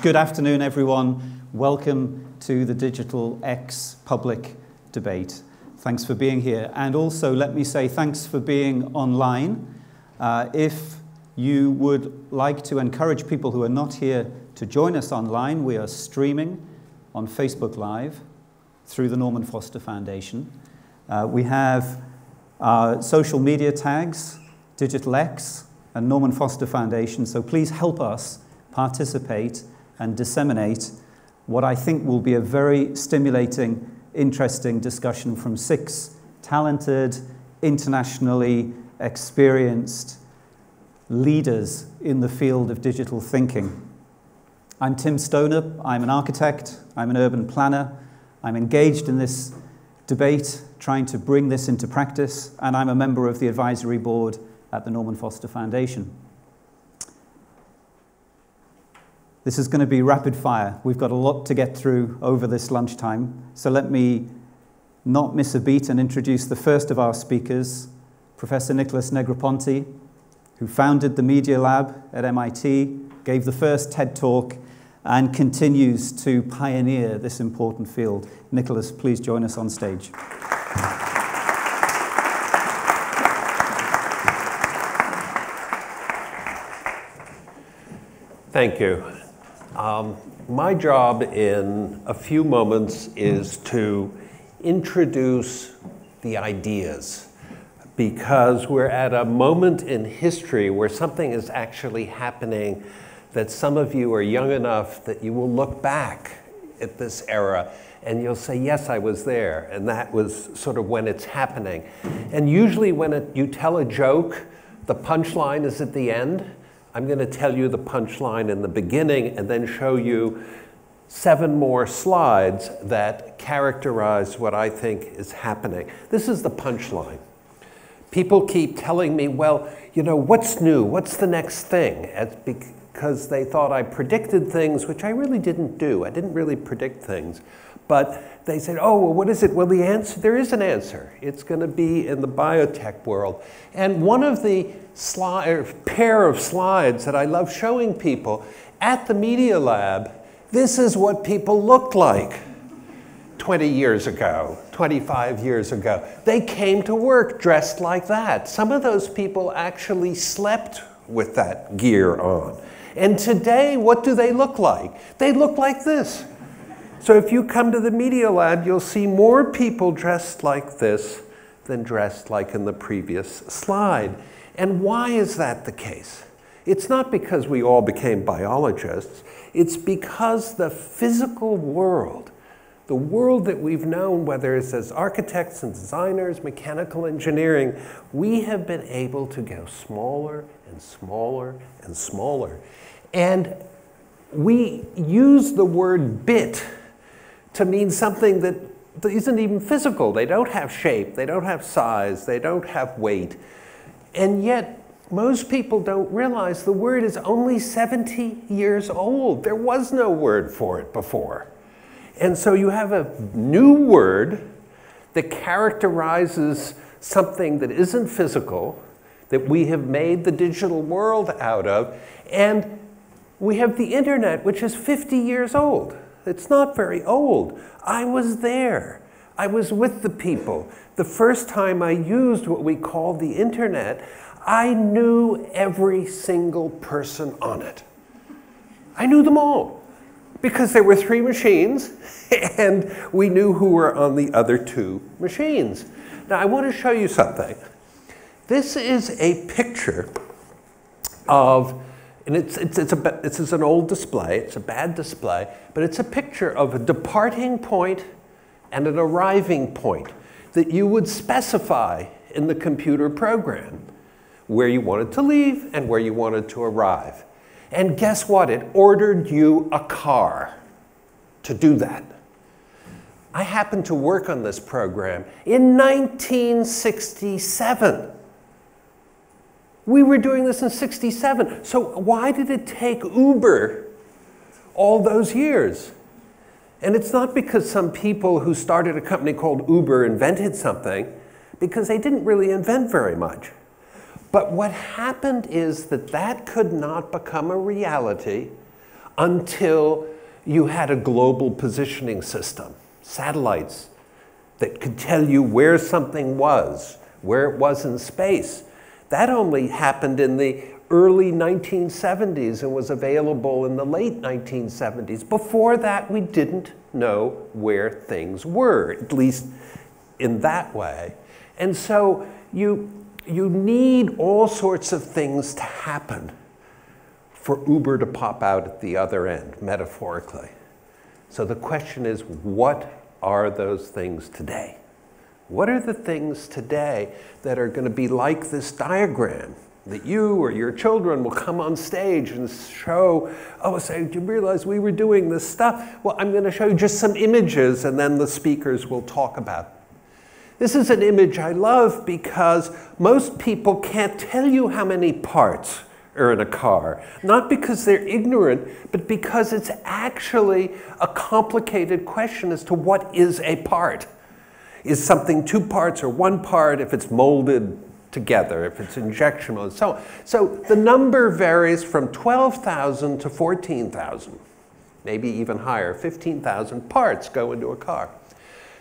Good afternoon, everyone. Welcome to the Digital X public debate. Thanks for being here. And also, let me say thanks for being online. If you would like to encourage people who are not here to join us online, we are streaming on Facebook Live through the Norman Foster Foundation. We have our social media tags, Digital X and Norman Foster Foundation, so please help us participate and disseminate what I think will be a very stimulating, interesting discussion from 6 talented, internationally experienced leaders in the field of digital thinking. I'm Tim Stoner. I'm an architect. I'm an urban planner. I'm engaged in this debate, trying to bring this into practice, and I'm a member of the advisory board at the Norman Foster Foundation. This is going to be rapid fire. We've got a lot to get through over this lunchtime, so let me not miss a beat and introduce the first of our speakers, Professor Nicholas Negroponte, who founded the Media Lab at MIT, gave the first TED Talk, and continues to pioneer this important field. Nicholas, please join us on stage. Thank you. My job in a few moments is to introduce the ideas, because we're at a moment in history where something is actually happening that some of you are young enough that you will look back at this era and you'll say, yes, I was there, and that was sort of when it's happening. And usually when you tell a joke, the punchline is at the end. I'm going to tell you the punchline in the beginning and then show you 7 more slides that characterize what I think is happening. This is the punchline. People keep telling me, well, you know, what's new? What's the next thing? Because they thought I predicted things, which I really didn't do. I didn't really predict things. But they said, oh, well, what is it? Well, the answer, there is an answer. It's going to be in the biotech world. And one of the pair of slides that I love showing people at the Media Lab, this is what people looked like 20 years ago, 25 years ago. They came to work dressed like that. Some of those people actually slept with that gear on. And today, what do they look like? They look like this. So if you come to the Media Lab, you'll see more people dressed like this than dressed like in the previous slide. And why is that the case? It's not because we all became biologists. It's because the physical world, the world that we've known, whether it's as architects and designers, mechanical engineering, we have been able to go smaller and smaller and smaller. And we use the word bit to mean something that isn't even physical. They don't have shape, they don't have size, they don't have weight. And yet, most people don't realize the word is only 70 years old. There was no word for it before. And so you have a new word that characterizes something that isn't physical, that we have made the digital world out of, and we have the internet, which is 50 years old. It's not very old. I was there. I was with the people. The first time I used what we call the internet, I knew every single person on it. I knew them all, because there were 3 machines, and we knew who were on the other 2 machines. Now, I want to show you something. This is a picture of, and it's an old display, it's a bad display, but it's a picture of a departing point and an arriving point that you would specify in the computer program, where you wanted to leave and where you wanted to arrive. And guess what? It ordered you a car to do that. I happened to work on this program in 1967. We were doing this in 67. So why did it take Uber all those years? And it's not because some people who started a company called Uber invented something, because they didn't really invent very much. But what happened is that that could not become a reality until you had a global positioning system, satellites that could tell you where something was, where it was in space. That only happened in the early 1970s and was available in the late 1970s. Before that, we didn't know where things were, at least in that way. And so you need all sorts of things to happen for Uber to pop out at the other end, metaphorically. So the question is, what are those things today? What are the things today that are going to be like this diagram that you or your children will come on stage and show, oh, say, do you realize we were doing this stuff? Well, I'm going to show you just some images, and then the speakers will talk about it. This is an image I love because most people can't tell you how many parts are in a car. Not because they're ignorant, but because it's actually a complicated question as to what is a part. Is something two parts or one part if it's molded together, if it's injection molded, so on. So the number varies from 12,000 to 14,000, maybe even higher. 15,000 parts go into a car.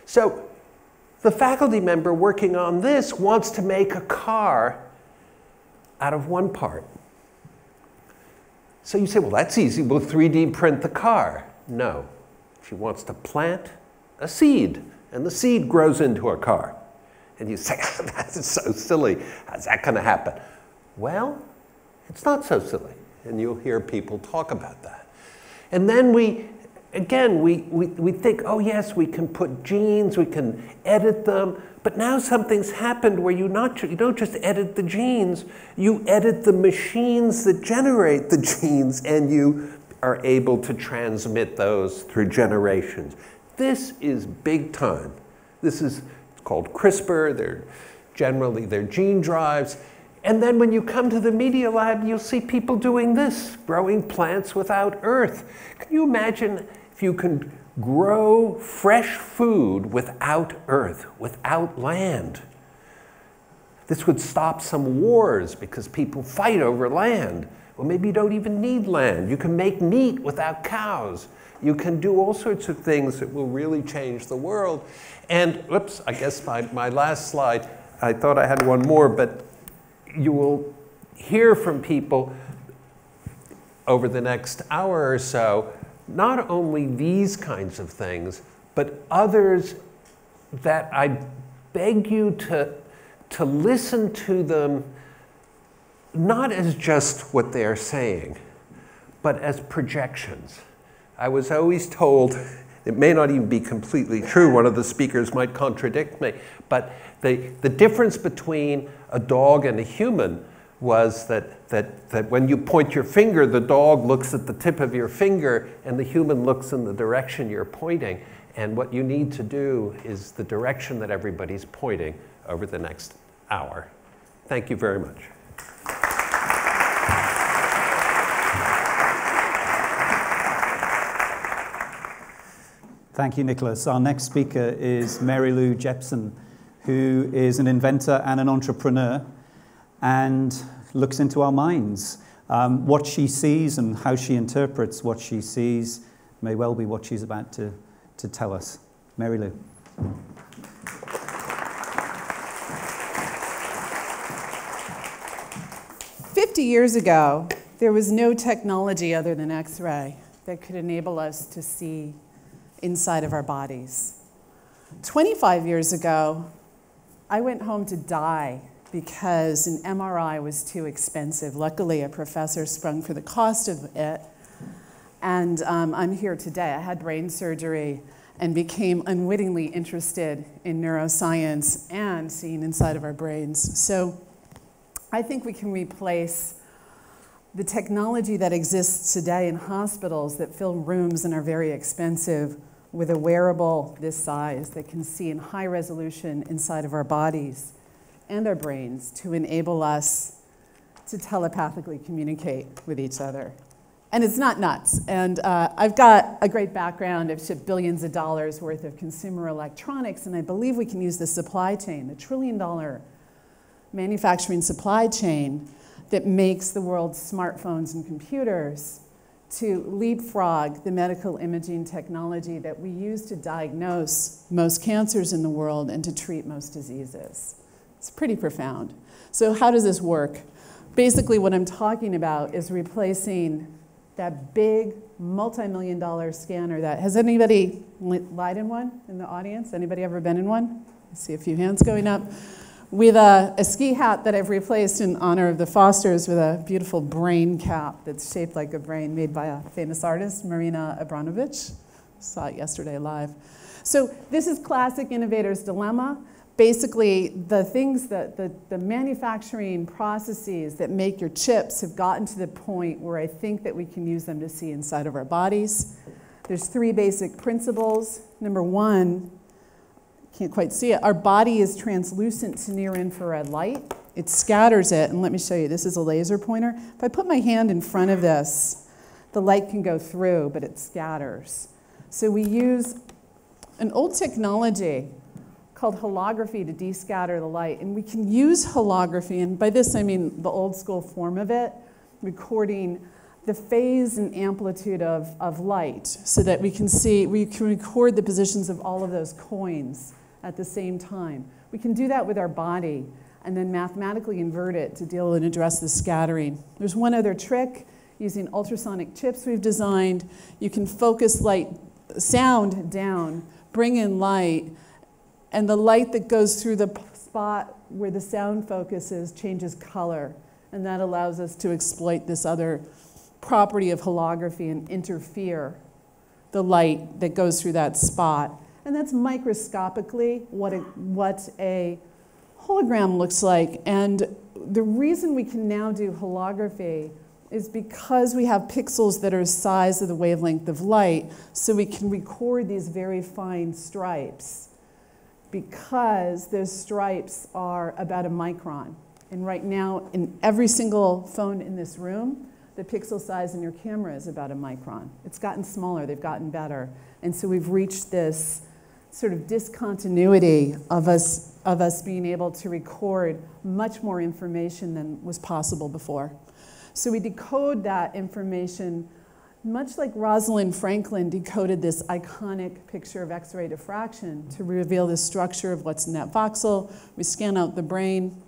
So the faculty member working on this wants to make a car out of one part. So you say, well, that's easy. We'll 3D print the car. No. She wants to plant a seed, and the seed grows into a car. And you say, that's so silly. How's that going to happen? Well, it's not so silly. And you'll hear people talk about that. And then we think, oh, yes, we can put genes, we can edit them. But now something's happened where you don't just edit the genes, you edit the machines that generate the genes, and you are able to transmit those through generations. This is big time. This is called CRISPR. They're gene drives. And then when you come to the Media Lab, you'll see people doing this, growing plants without earth. Can you imagine if you can grow fresh food without earth, without land? This would stop some wars because people fight over land. Well, maybe you don't even need land. You can make meat without cows. You can do all sorts of things that will really change the world. And, whoops, I guess my last slide, I thought I had one more, but you will hear from people over the next hour or so, not only these kinds of things, but others that I beg you to listen to them not as just what they're saying, but as projections. I was always told, it may not even be completely true, one of the speakers might contradict me, but the difference between a dog and a human was that when you point your finger, the dog looks at the tip of your finger and the human looks in the direction you're pointing. And what you need to do is the direction that everybody's pointing over the next hour. Thank you very much. Thank you, Nicholas. Our next speaker is Lou Jepsen, who is an inventor and an entrepreneur and looks into our minds. What she sees and how she interprets what she sees may well be what she's about to tell us. Lou. 50 years ago, there was no technology other than X-ray that could enable us to see inside of our bodies. 25 years ago, I went home to die because an MRI was too expensive. Luckily, a professor sprung for the cost of it, and I'm here today. I had brain surgery and became unwittingly interested in neuroscience and seeing inside of our brains. So I think we can replace the technology that exists today in hospitals that fill rooms and are very expensive with a wearable this size that can see in high resolution inside of our bodies and our brains to enable us to telepathically communicate with each other. And it's not nuts. And I've got a great background. I've shipped billions of dollars worth of consumer electronics, and I believe we can use the supply chain, the $1 trillion manufacturing supply chain that makes the world's smartphones and computers to leapfrog the medical imaging technology that we use to diagnose most cancers in the world and to treat most diseases. It's pretty profound. So how does this work? Basically, what I'm talking about is replacing that big multi-million-dollar scanner that, has anybody lied in one in the audience? Anybody ever been in one? I see a few hands going up. With a ski hat that I've replaced in honor of the Fosters with a beautiful brain cap that's shaped like a brain made by a famous artist, Marina Abramovich. Saw it yesterday live. So this is classic innovator's dilemma. Basically, the things that the manufacturing processes that make your chips have gotten to the point where I think that we can use them to see inside of our bodies. There's 3 basic principles. Number 1, can't quite see it. Our body is translucent to near infrared light. It scatters it, and let me show you. This is a laser pointer. If I put my hand in front of this, the light can go through, but it scatters. So we use an old technology called holography to descatter the light. And we can use holography, and by this I mean the old school form of it, recording the phase and amplitude of light so that we can record the positions of all of those coins at the same time. We can do that with our body and then mathematically invert it to deal and address the scattering. There's one other trick using ultrasonic chips we've designed. You can focus sound down, bring in light, and the light that goes through the spot where the sound focuses changes color. And that allows us to exploit this other property of holography and interfere the light that goes through that spot. And that's microscopically what a hologram looks like. And the reason we can now do holography is because we have pixels that are the size of the wavelength of light, so we can record these very fine stripes, because those stripes are about a micron. And right now, in every single phone in this room, the pixel size in your camera is about a micron. It's gotten smaller, they've gotten better. And so we've reached this sort of discontinuity of us being able to record much more information than was possible before. So we decode that information much like Rosalind Franklin decoded this iconic picture of X-ray diffraction to reveal the structure of what's in that voxel. We scan out the brain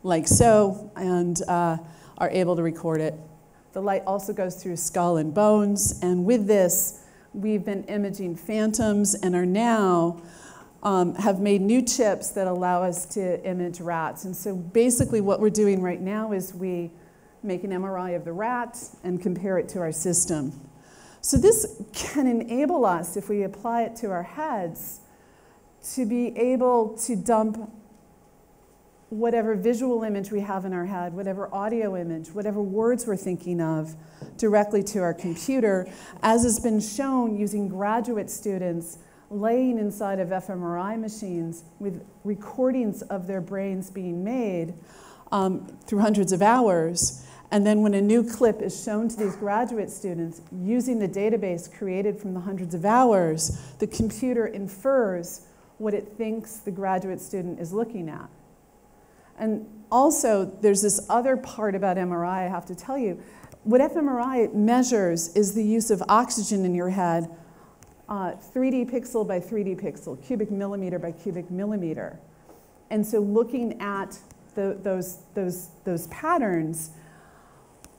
like so and are able to record it. The light also goes through skull and bones, and with this, we've been imaging phantoms and are now have made new chips that allow us to image rats. And so basically what we're doing right now is we make an MRI of the rat and compare it to our system. So this can enable us, if we apply it to our heads, to be able to dump whatever visual image we have in our head, whatever audio image, whatever words we're thinking of, directly to our computer, as has been shown using graduate students laying inside of fMRI machines with recordings of their brains being made through hundreds of hours. And then when a new clip is shown to these graduate students, using the database created from the hundreds of hours, the computer infers what it thinks the graduate student is looking at. And also, there's this other part about MRI I have to tell you. What fMRI measures is the use of oxygen in your head, 3D pixel by 3D pixel, cubic millimeter by cubic millimeter. And so looking at those patterns,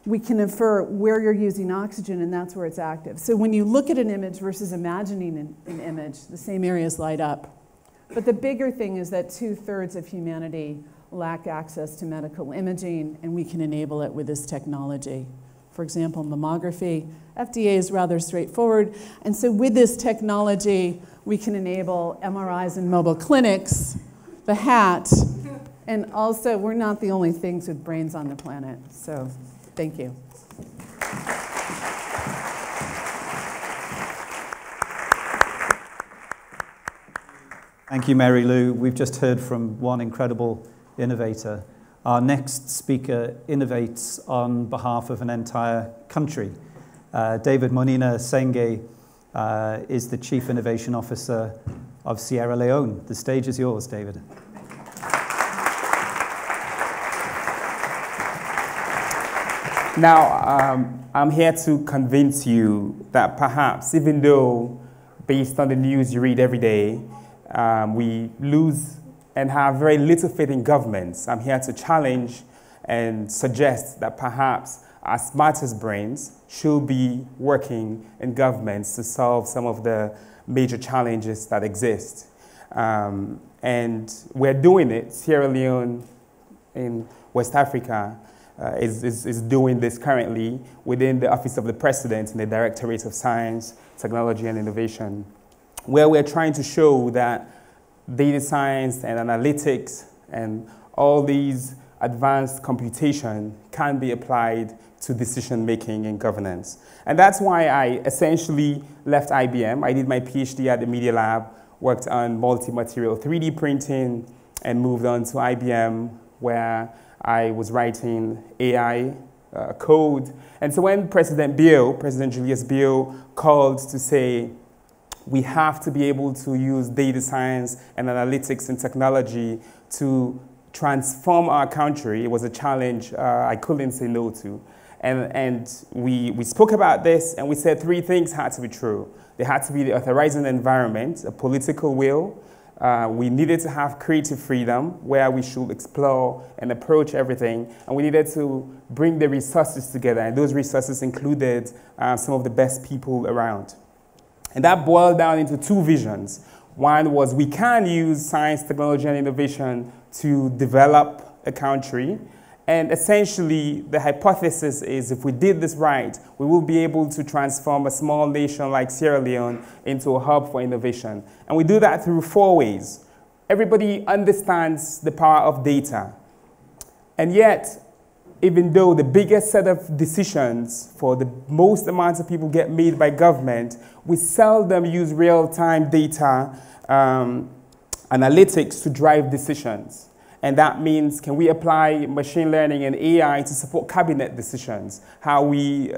we can infer where you're using oxygen, and that's where it's active. So when you look at an image versus imagining an image, the same areas light up. But the bigger thing is that 2/3 of humanity lack access to medical imaging, and we can enable it with this technology. For example, mammography. FDA is rather straightforward, and so with this technology, we can enable MRIs in mobile clinics, the hat, and also we're not the only things with brains on the planet, so thank you. Thank you, Mary Lou. We've just heard from one incredible innovator. Our next speaker innovates on behalf of an entire country. David Moinina Sengeh is the Chief Innovation Officer of Sierra Leone. The stage is yours, David. Now, I'm here to convince you that perhaps, even though, based on the news you read every day, we lose and have very little faith in governments, I'm here to challenge and suggest that perhaps our smartest brains should be working in governments to solve some of the major challenges that exist. And we're doing it. Sierra Leone in West Africa is doing this currently within the Office of the President in the Directorate of Science, Technology and Innovation, where we're trying to show that data science and analytics and all these advanced computation can be applied to decision-making and governance. And that's why I essentially left IBM. I did my PhD at the Media Lab, worked on multi-material 3D printing, and moved on to IBM, where I was writing AI code. And so when President Julius Biel, called to say, we have to be able to use data science and analytics and technology to transform our country, it was a challenge I couldn't say no to. And we spoke about this, and we said three things had to be true. There had to be the authorizing environment, a political will. We needed to have creative freedom, where we should explore and approach everything. And we needed to bring the resources together, and those resources included some of the best people around. And that boiled down into two visions. One was we can use science, technology, and innovation to develop a country. And essentially, the hypothesis is if we did this right, we will be able to transform a small nation like Sierra Leone into a hub for innovation. And we do that through four ways. Everybody understands the power of data. And yet, even though the biggest set of decisions for the most amounts of people get made by government, we seldom use real-time data analytics to drive decisions. And that means, can we apply machine learning and AI to support cabinet decisions? How we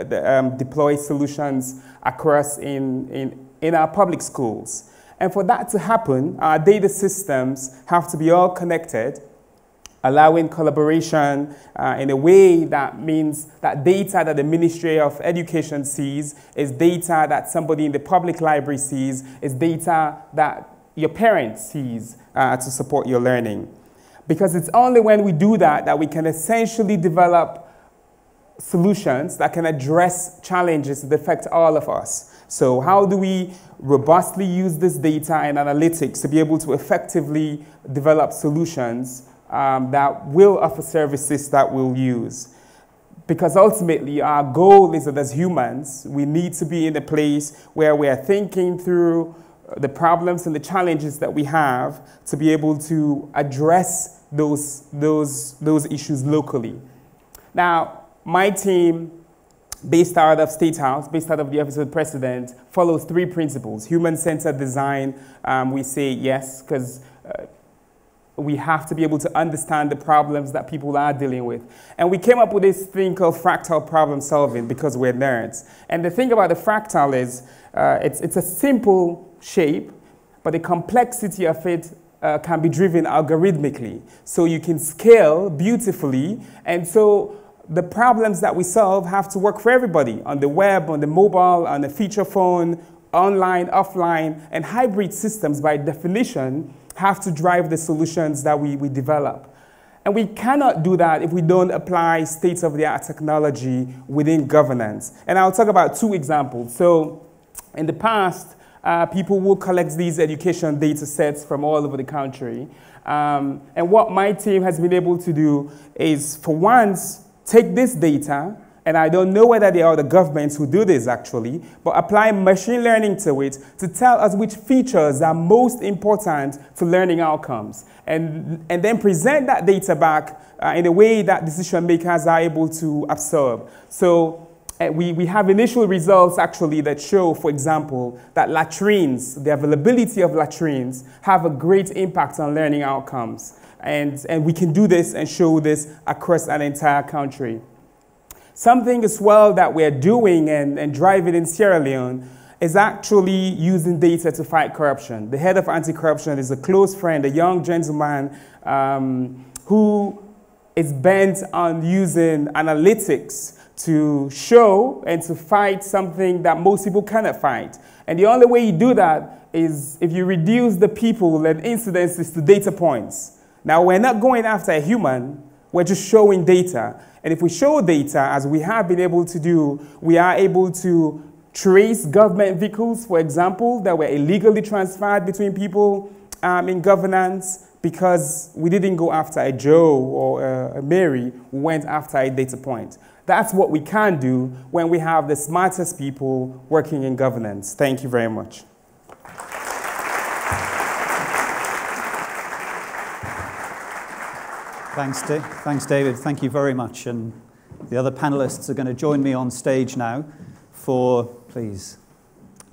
deploy solutions across in our public schools. And for that to happen, our data systems have to be all connected, allowing collaboration in a way that means that data that the Ministry of Education sees is data that somebody in the public library sees, is data that your parents sees to support your learning. Because it's only when we do that that we can essentially develop solutions that can address challenges that affect all of us. So how do we robustly use this data and analytics to be able to effectively develop solutions that will offer services that we'll use? Because ultimately our goal is that as humans, we need to be in a place where we are thinking through the problems and the challenges that we have to be able to address those issues locally. Now, my team, based out of State House, based out of the Office of the President, follows three principles. Human-centered design, we say yes, because we have to be able to understand the problems that people are dealing with. And we came up with this thing called fractal problem solving because we're nerds. And the thing about the fractal is it's a simple shape, but the complexity of it can be driven algorithmically. So you can scale beautifully, and so the problems that we solve have to work for everybody, on the web, on the mobile, on the feature phone, online, offline, and hybrid systems by definition have to drive the solutions that we develop. And we cannot do that if we don't apply state-of-the-art technology within governance. And I'll talk about two examples. So in the past, people will collect these education data sets from all over the country. And what my team has been able to do is, for once, take this data, and I don't know whether there are other governments who do this actually, but apply machine learning to it to tell us which features are most important to learning outcomes, and then present that data back in a way that decision makers are able to absorb. So we have initial results actually that show, for example, that latrines, the availability of latrines, have a great impact on learning outcomes. And we can do this and show this across an entire country. Something as well that we're doing and driving in Sierra Leone is actually using data to fight corruption. The head of anti-corruption is a close friend, a young gentleman who is bent on using analytics to show and to fight something that most people cannot fight. And the only way you do that is if you reduce the people and incidences to data points. Now, we're not going after a human, we're just showing data. And if we show data, as we have been able to do, we are able to trace government vehicles, for example, that were illegally transferred between people in governance, because we didn't go after a Joe or a Mary, we went after a data point. That's what we can do when we have the smartest people working in governance. Thank you very much. Thanks, David. Thank you very much. And the other panelists are going to join me on stage now for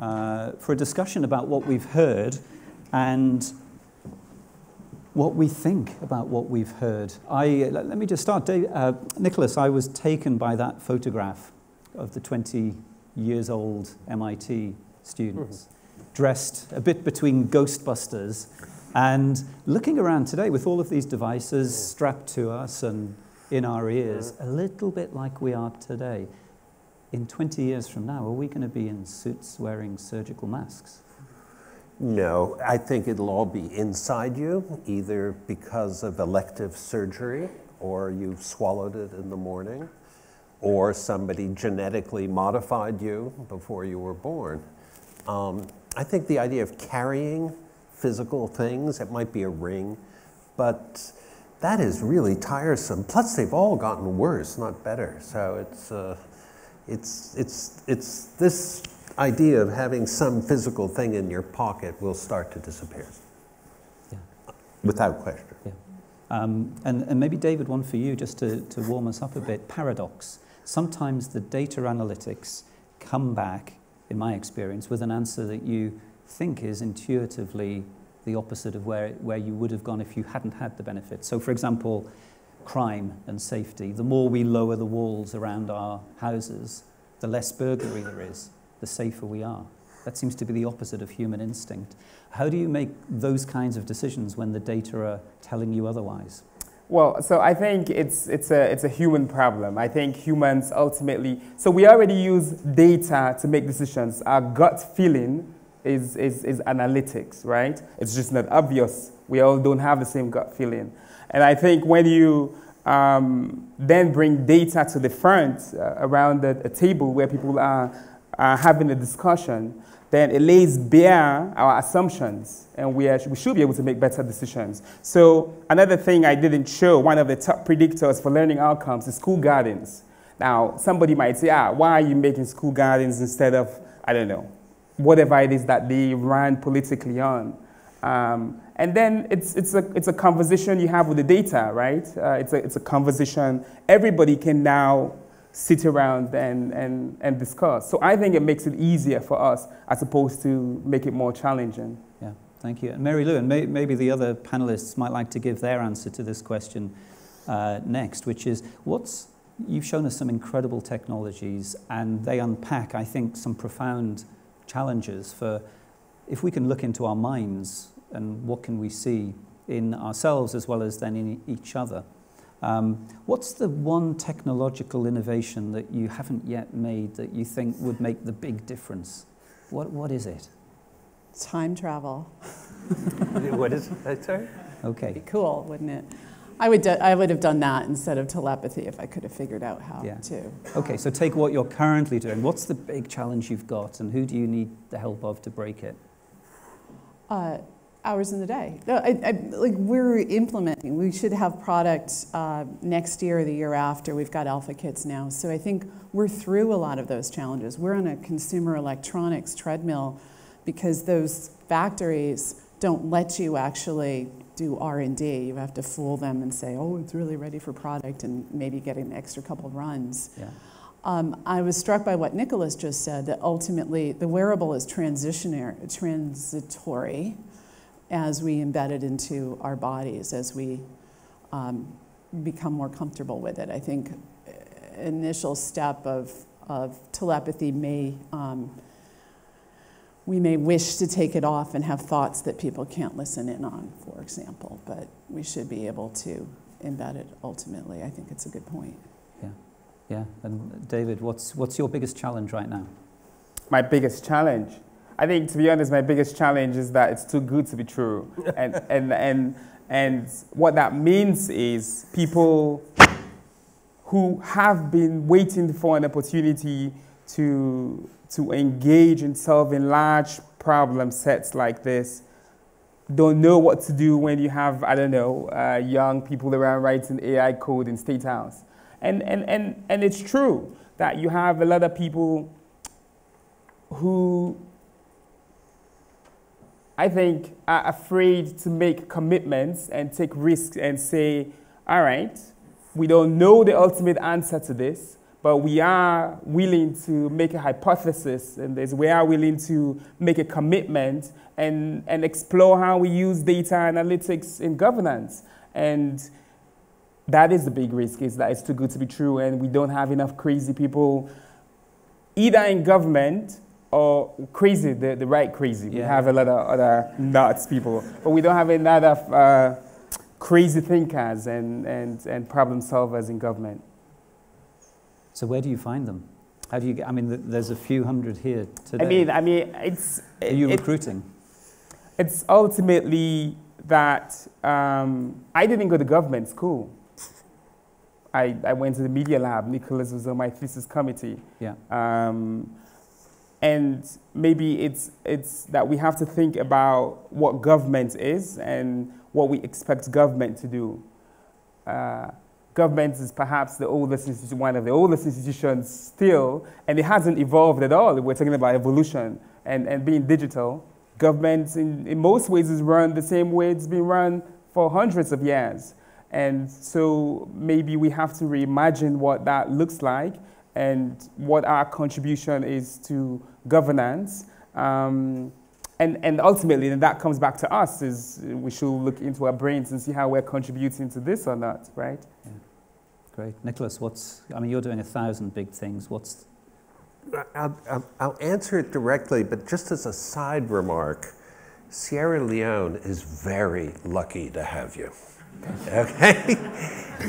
a discussion about what we've heard and what we think about what we've heard. Let me just start. Nicholas, I was taken by that photograph of the 20-years-old MIT students, dressed a bit between Ghostbusters and looking around today with all of these devices strapped to us and in our ears, a little bit like we are today. In 20 years from now, are we going to be in suits wearing surgical masks? No, I think it'll all be inside you, either because of elective surgery, or you've swallowed it in the morning, or somebody genetically modified you before you were born. I think the idea of carrying physical things, it might be a ring, but that is really tiresome. Plus, they've all gotten worse, not better. So it's this idea of having some physical thing in your pocket will start to disappear. Yeah. Without question. Yeah. And maybe, David, one for you, just to warm us up a bit. Paradox. Sometimes the data analytics come back, in my experience, with an answer that you think is intuitively the opposite of where you would have gone if you hadn't had the benefit. So, for example, crime and safety. The more we lower the walls around our houses, the less burglary there is, the safer we are. That seems to be the opposite of human instinct. How do you make those kinds of decisions when the data are telling you otherwise? Well, so I think it's a human problem. I think humans ultimately, so we already use data to make decisions. Our gut feeling is analytics, right? It's just not obvious. We all don't have the same gut feeling. And I think when you then bring data to the front around a table where people are having a discussion, then it lays bare our assumptions, and we should be able to make better decisions. So another thing I didn't show, one of the top predictors for learning outcomes is school gardens. Now, somebody might say, why are you making school gardens instead of, I don't know, whatever it is that they ran politically on? And then it's a conversation you have with the data, right? It's a conversation everybody can now sit around and discuss. So I think it makes it easier for us as opposed to make it more challenging. Yeah, thank you. And Mary Lou, and maybe the other panelists might like to give their answer to this question next, which is, you've shown us some incredible technologies, and they unpack, I think, some profound challenges for, if we can look into our minds and what can we see in ourselves as well as then in each other. What's the one technological innovation that you haven't yet made that you think would make the big difference? What is it? Time travel. What is it? Sorry? Okay. It'd be cool, wouldn't it? I would have done that instead of telepathy if I could have figured out how to. Okay, so take what you're currently doing. What's the big challenge you've got, and who do you need the help of to break it? Hours in the day. No, like we're implementing. We should have product next year or the year after. We've got alpha kits now. So I think we're through a lot of those challenges. We're on a consumer electronics treadmill because those factories don't let you actually do R&D. You have to fool them and say, oh, it's really ready for product, and maybe get an extra couple of runs. Yeah. I was struck by what Nicholas just said, that ultimately the wearable is transitory as we embed it into our bodies, as we become more comfortable with it. I think initial step of telepathy we may wish to take it off and have thoughts that people can't listen in on, for example, but we should be able to embed it ultimately. I think it's a good point. Yeah. Yeah, and David, what's your biggest challenge right now? My biggest challenge? I think, to be honest, my biggest challenge is that it's too good to be true. And what that means is people who have been waiting for an opportunity to engage in solving large problem sets like this don't know what to do when you have, I don't know, young people around writing AI code in State House. And it's true that you have a lot of people who, I think, are afraid to make commitments and take risks and say, all right, we don't know the ultimate answer to this, but we are willing to make a hypothesis, and we are willing to make a commitment and explore how we use data analytics in governance. And that is the big risk, is that it's too good to be true, and we don't have enough crazy people, either in government or crazy, the right crazy. Yeah. We have a lot of other nuts people, but we don't have a lot of crazy thinkers and problem solvers in government. So where do you find them? How do you get, I mean, there's a few hundred here today. I mean, it's... Are you recruiting? It's ultimately that I didn't go to government school. I went to the media lab. Nicholas was on my thesis committee. Yeah. And maybe it's that we have to think about what government is and what we expect government to do. Government is perhaps the oldest one of the oldest institutions still, and it hasn't evolved at all. We're talking about evolution and being digital. Government, in most ways, is run the same way it's been run for hundreds of years. And so maybe we have to reimagine what that looks like and what our contribution is to governance. And ultimately, and that comes back to us, is we should look into our brains and see how we're contributing to this or not, right? Yeah. Great. Nicholas, I mean, you're doing 1,000 big things. I'll answer it directly, but just as a side remark, Sierra Leone is very lucky to have you. Okay?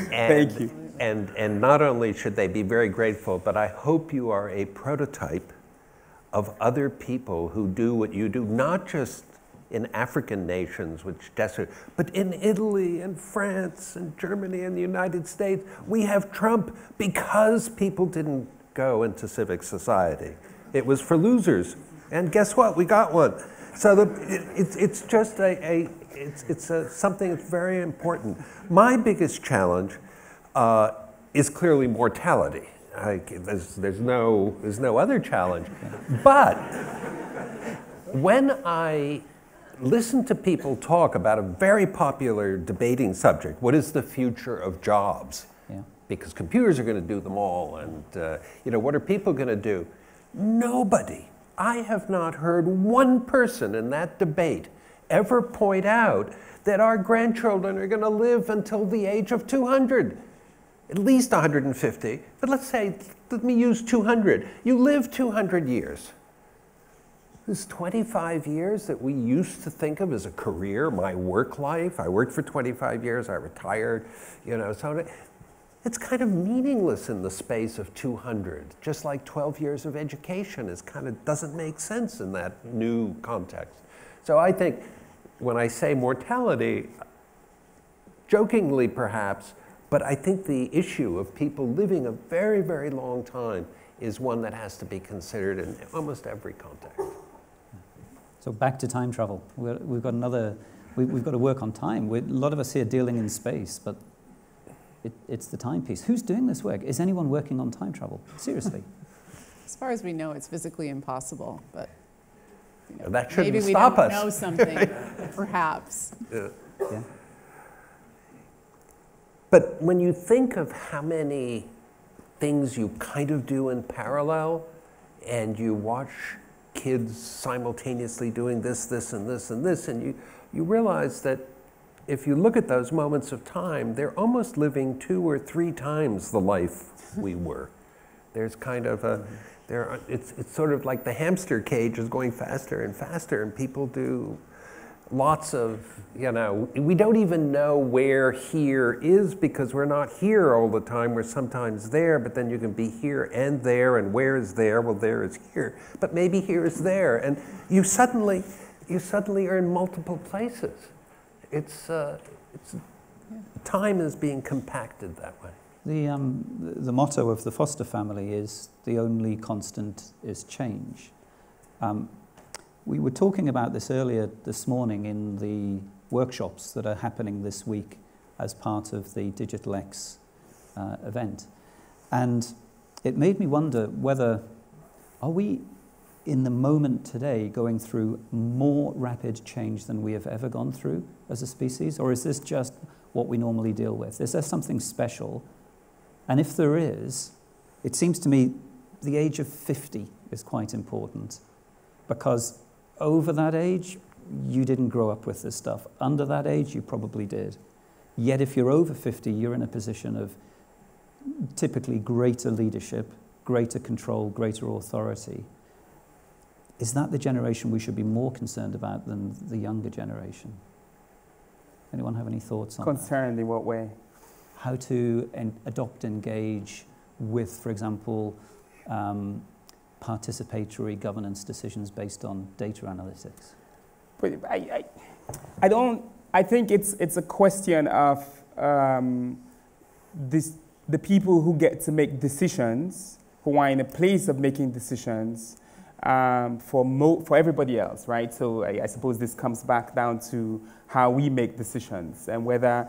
Thank you. And not only should they be very grateful, but I hope you are a prototype of other people who do what you do, not just in African nations, but in Italy and France and Germany and the United States. We have Trump because people didn't go into civic society. It was for losers. And guess what? We got one. So it's just something that's very important. My biggest challenge is clearly mortality. There's no other challenge. But when I listen to people talk about a very popular debating subject, what is the future of jobs? Yeah. Because computers are going to do them all, and what are people going to do? Nobody. I have not heard one person in that debate ever point out that our grandchildren are going to live until the age of 200. At least 150, but let me use 200. You live 200 years. This 25 years that we used to think of as a career, my work life. I worked for 25 years, I retired, so it's kind of meaningless in the space of 200. Just like 12 years of education doesn't make sense in that new context. So I think when I say mortality, jokingly perhaps, but I think the issue of people living a very, very long time is one that has to be considered in almost every context. So back to time travel. We've got to work on time. A lot of us here dealing in space, but it's the time piece. Who's doing this work? Is anyone working on time travel? Seriously? As far as we know, it's physically impossible, but that shouldn't maybe stop us. Maybe we don't know something, perhaps. Yeah. But when you think of how many things you kind of do in parallel, and you watch kids simultaneously doing this, this, and this, and this, and you realize that if you look at those moments of time, they're almost living 2 or 3 times the life we were. There's kind of it's sort of like the hamster cage is going faster and faster, and people do lots of, we don't even know where here is because we're not here all the time. We're sometimes there, but then you can be here and there, and where is there? Well, there is here, but maybe here is there. And you suddenly are in multiple places. Time is being compacted that way. The motto of the Foster family is, the only constant is change. We were talking about this earlier this morning in the workshops that are happening this week as part of the Digital X event. And it made me wonder whether, are we in the moment today going through more rapid change than we have ever gone through as a species? Or is this just what we normally deal with? Is there something special? And if there is, it seems to me the age of 50 is quite important, because over that age, you didn't grow up with this stuff. Under that age, you probably did. Yet if you're over 50, you're in a position of typically greater leadership, greater control, greater authority. Is that the generation we should be more concerned about than the younger generation? Anyone have any thoughts on that? Concerned in what way? How to adopt, engage with, for example, participatory governance decisions based on data analytics? But I think it's a question of the people who get to make decisions, who are in a place of making decisions for everybody else, right? So I suppose this comes back down to how we make decisions, and whether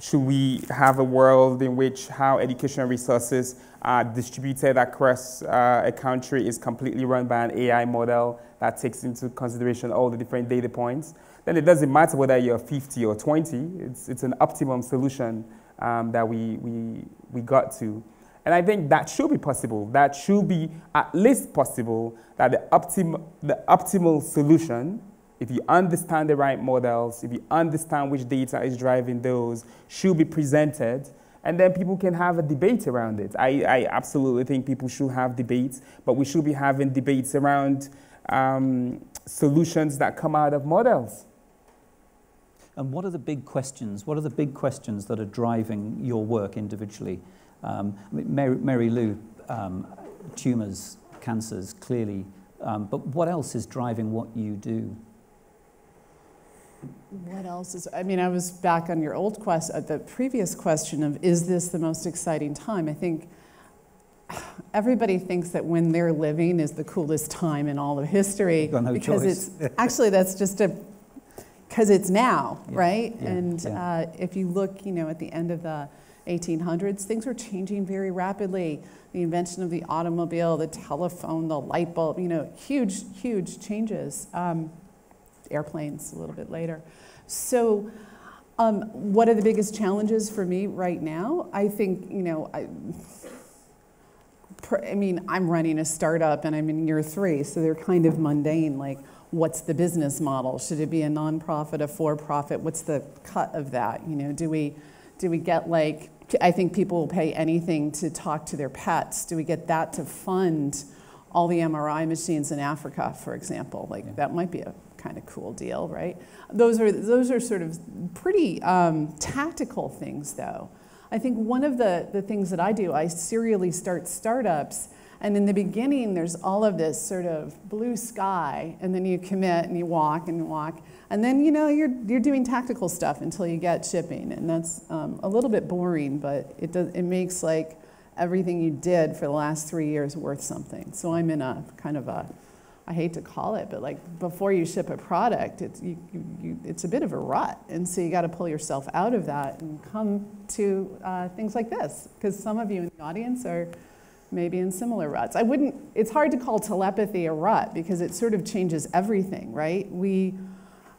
should we have a world in which how educational resources are distributed across a country is completely run by an AI model that takes into consideration all the different data points. Then it doesn't matter whether you're 50 or 20. It's an optimum solution that we got to. And I think that should be possible. That should be at least possible, that the optimal solution, if you understand the right models, if you understand which data is driving those, should be presented, and then people can have a debate around it. I absolutely think people should have debates, but we should be having debates around solutions that come out of models. And what are the big questions? What are the big questions that are driving your work individually? Mary Lou, tumors, cancers, clearly, but what else is driving what you do? What else is, I mean, I was back on your old question, the previous question of, is this the most exciting time? I think everybody thinks that when they're living is the coolest time in all of history. You've got no because choice. It's, actually, that's just because it's now, Yeah, right? yeah, And yeah. if you look, at the end of the 1800s, things were changing very rapidly. The invention of the automobile, the telephone, the light bulb, huge, huge changes. Airplanes a little bit later. So what are the biggest challenges for me right now? I think, I'm running a startup and I'm in year 3, so they're kind of mundane, like, what's the business model? Should it be a nonprofit, a for-profit? What's the cut of that? Do we get, like, I think people will pay anything to talk to their pets. Do we get that to fund all the MRI machines in Africa, for example? Like, yeah. That might be a kind of cool deal, right? Those are sort of pretty tactical things, though. I think one of the things that I do, I serially start startups, and in the beginning, there's all of this sort of blue sky, and then you commit and you walk, and then you're doing tactical stuff until you get shipping, and that's a little bit boring, but it makes like everything you did for the last 3 years worth something. So I'm in a kind of a, I hate to call it, but like before you ship a product, it's a bit of a rut, and so you got to pull yourself out of that and come to things like this, because some of you in the audience are maybe in similar ruts. It's hard to call telepathy a rut because it sort of changes everything, right?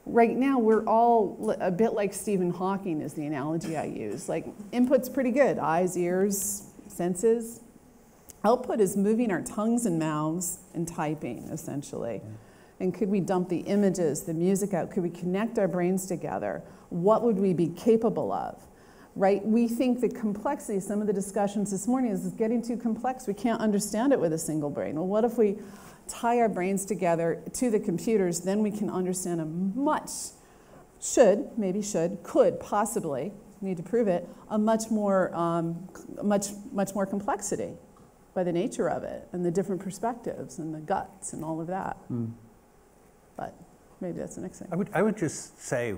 Right now, we're all a bit like Stephen Hawking is the analogy I use. Like, input's pretty good, eyes, ears, senses. Output is moving our tongues and mouths and typing, essentially. And could we dump the images, the music out? Could we connect our brains together? What would we be capable of? Right? We think the complexity, some of the discussions this morning is getting too complex. We can't understand it with a single brain. Well, what if we tie our brains together to the computers? Then we can understand a much could possibly, need to prove it, a much more complexity by the nature of it and the different perspectives and the guts and all of that. But maybe that's the next thing. I would just say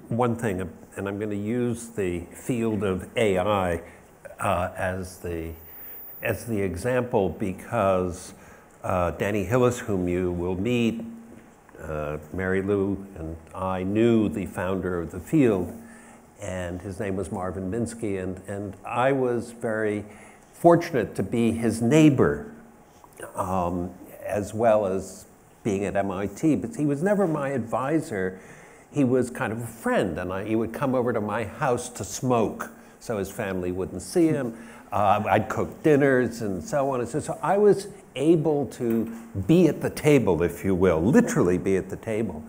one thing, and I'm going to use the field of AI as the example because Danny Hillis, whom you will meet, Mary Lou and I knew the founder of the field, and his name was Marvin Minsky, and I was very fortunate to be his neighbor, as well as being at MIT, but he was never my advisor. He was kind of a friend, and he would come over to my house to smoke, so his family wouldn't see him. I'd cook dinners and so on and so I was able to be at the table, if you will, literally be at the table.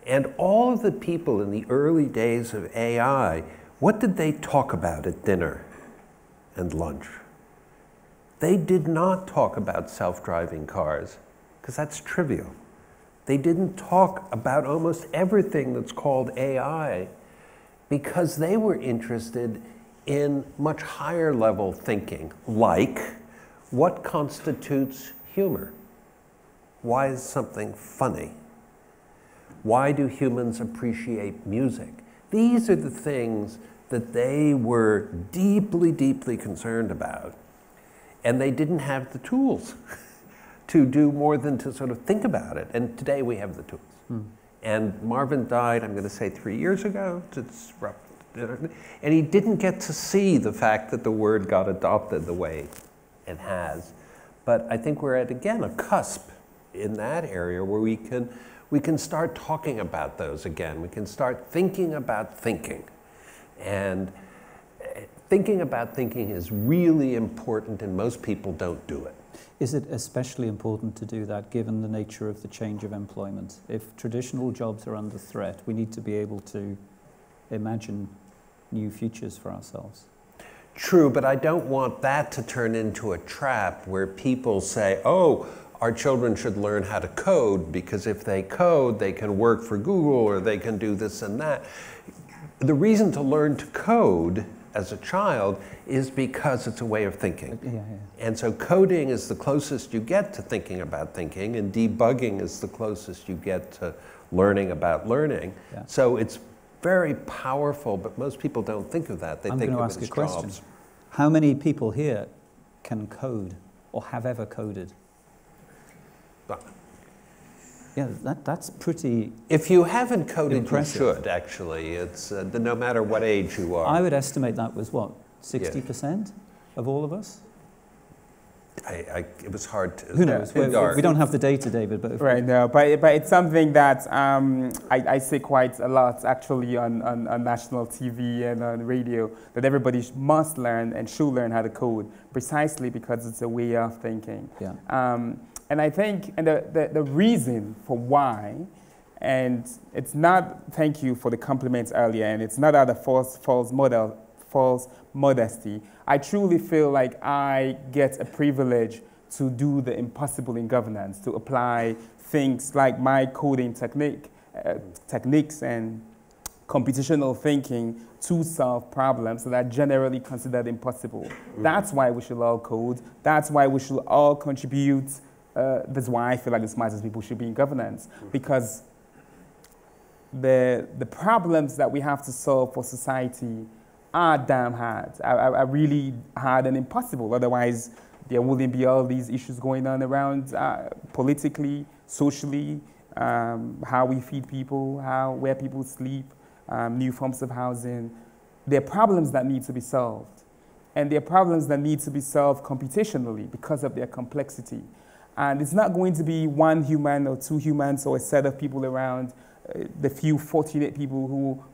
And all of the people in the early days of AI, what did they talk about at dinner and lunch? They did not talk about self-driving cars, because that's trivial. They didn't talk about almost everything that's called AI, because they were interested in much higher level thinking, like what constitutes humor? Why is something funny? Why do humans appreciate music? These are the things that they were deeply, deeply concerned about. And they didn't have the tools to do more than to sort of think about it. And today we have the tools. And Marvin died, I'm going to say 3 years ago. And he didn't get to see the fact that the word got adopted the way it has. But I think we're at, again, a cusp in that area where we can start talking about those again. We can start thinking about thinking. And thinking about thinking is really important, and most people don't do it. Is it especially important to do that given the nature of the change of employment? If traditional jobs are under threat, we need to be able to imagine new futures for ourselves. True, but I don't want that to turn into a trap where people say, oh, our children should learn how to code because if they code, they can work for Google or they can do this and that. The reason to learn to code as a child is because it's a way of thinking. And so coding is the closest you get to thinking about thinking, and debugging is the closest you get to learning about learning. So it's very powerful, but most people don't think of that. They think of it as jobs. How many people here can code or have ever coded? Yeah, that's pretty If you haven't coded, impressive. You should, actually. It's no matter what age you are. I would estimate that was, what, 60% of all of us? It was hard to... Who knows? We don't have the data, David. But right, no, but it's something that I say quite a lot, actually, on national TV and on radio, that everybody must learn and should learn how to code, precisely because it's a way of thinking. And I think the reason for why, and it's not, thank you for the compliments earlier, and it's not out of false modesty. I truly feel like I get a privilege to do the impossible in governance, to apply things like my coding techniques and computational thinking to solve problems that are generally considered impossible. That's why we should all code. That's why we should all contribute. That's why I feel like the smartest people should be in governance, because the problems that we have to solve for society are damn hard, are really hard and impossible. Otherwise, there wouldn't be all these issues going on around politically, socially, how we feed people, where people sleep, new forms of housing. There are problems that need to be solved. And there are problems that need to be solved computationally because of their complexity. And it's not going to be one human or two humans or a set of people around, the few fortunate people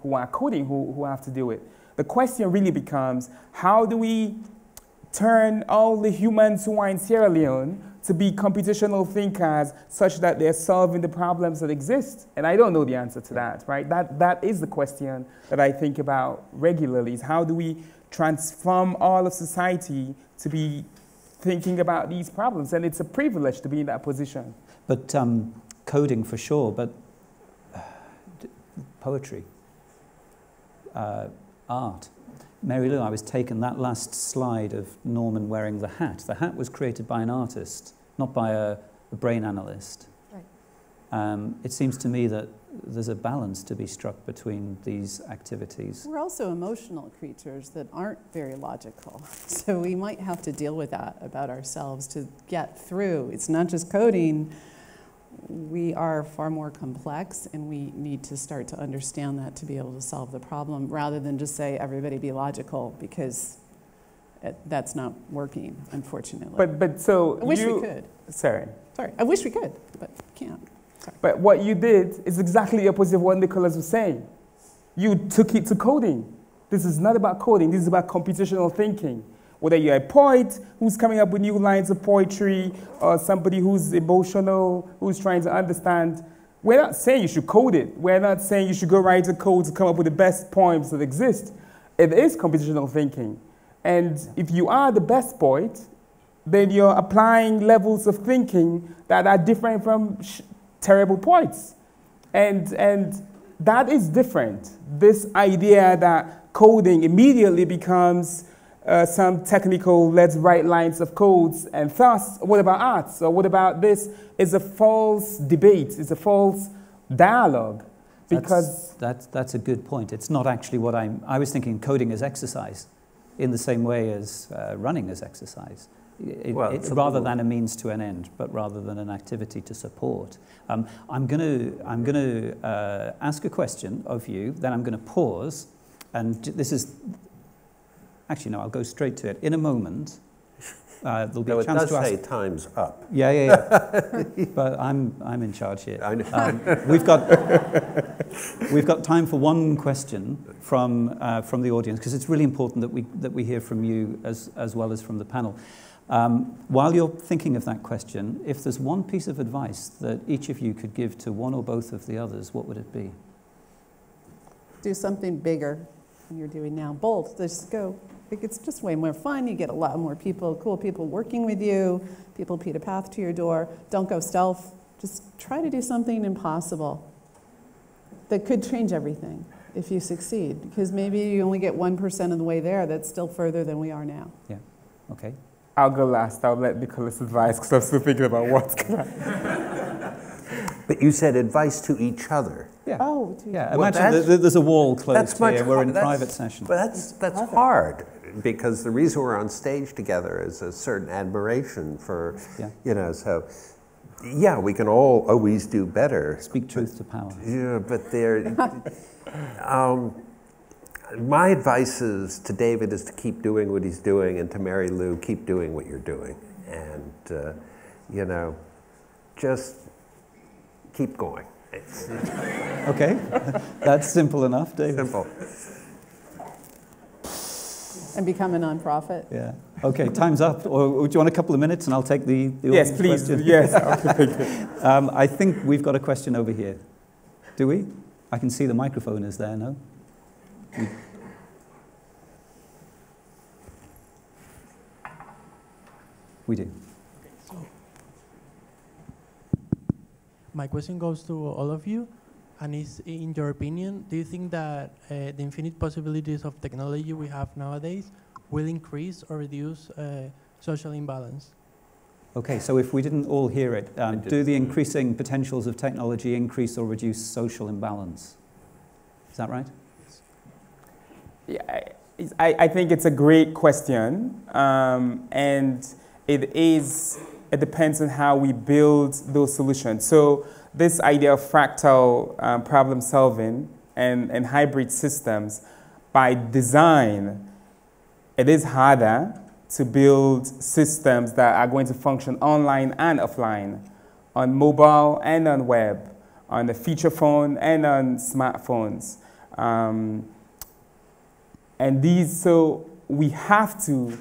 who are coding who have to do it. The question really becomes, how do we turn all the humans who are in Sierra Leone to be computational thinkers such that they're solving the problems that exist? And I don't know the answer to that, right? That is the question that I think about regularly, is how do we transform all of society to be thinking about these problems? And it's a privilege to be in that position. But coding for sure, but poetry, art. Mary Lou, I was taken that last slide of Norman wearing the hat. The hat was created by an artist, not by a brain analyst. Right. It seems to me that there's a balance to be struck between these activities. We're also emotional creatures that aren't very logical. So we might have to deal with that about ourselves to get through. It's not just coding. We are far more complex, and we need to start to understand that to be able to solve the problem, rather than just say everybody be logical, because that's not working, unfortunately. But so I wish we could. Sorry, I wish we could, but can't. Sorry. But what you did is exactly the opposite of what Nicholas was saying. You took it to coding. This is not about coding. This is about computational thinking. Whether you're a poet who's coming up with new lines of poetry, or somebody who's emotional, who's trying to understand, we're not saying you should code it. We're not saying you should go write a code to come up with the best poems that exist. It is computational thinking. And if you are the best poet, then you're applying levels of thinking that are different from terrible poets. And that is different. This idea that coding immediately becomes some technical, let's write lines of codes, and thus, what about arts? Or what about this? Is a false debate. It's a false dialogue. Because that's a good point. It's not actually what I was thinking coding as exercise, in the same way as running as exercise. Rather than a means to an end, but rather than an activity to support. I'm going to ask a question of you, then I'm going to pause, and this is, actually no, I'll go straight to it. In a moment, there'll be a chance to ask. It does say time's up. Yeah. But I'm in charge here. I know. We've got time for one question from the audience, because it's really important that we hear from you as well as from the panel. While you're thinking of that question, if there's one piece of advice that each of you could give to one or both of the others, what would it be? Do something bigger than you're doing now. Bold. Just go. It's just way more fun. You get a lot more people, cool people working with you. People put a path to your door. Don't go stealth. Just try to do something impossible that could change everything if you succeed. Because maybe you only get 1% of the way there. That's still further than we are now. Yeah. Okay. I'll go last. I'll let Nicholas advise, because I'm still thinking about what's going to happen. But you said advice to each other. Yeah. Oh, yeah. Imagine there's a wall closed here. We're in private session. But that's hard, because the reason we're on stage together is a certain admiration for, so, yeah, we can all always do better. Speak truth to power. Yeah, but my advice is to David is to keep doing what he's doing, and to Mary Lou, keep doing what you're doing. And, just keep going. Okay, that's simple enough, David. Simple. And become a nonprofit. Yeah. Okay, time's up. Or do you want a couple of minutes, and I'll take the yes, please. Question? Yes, I'll take it. I think we've got a question over here. Do we? I can see the microphone is there. No. We do. My question goes to all of you, and is, in your opinion, do you think that the infinite possibilities of technology we have nowadays will increase or reduce social imbalance? Okay, so if we didn't all hear it, do the increasing potentials of technology increase or reduce social imbalance? Is that right? Yeah, I think it's a great question, and it depends on how we build those solutions. So this idea of fractal problem solving and hybrid systems, by design, it is harder to build systems that are going to function online and offline, on mobile and on web, on the feature phone and on smartphones. And so we have to,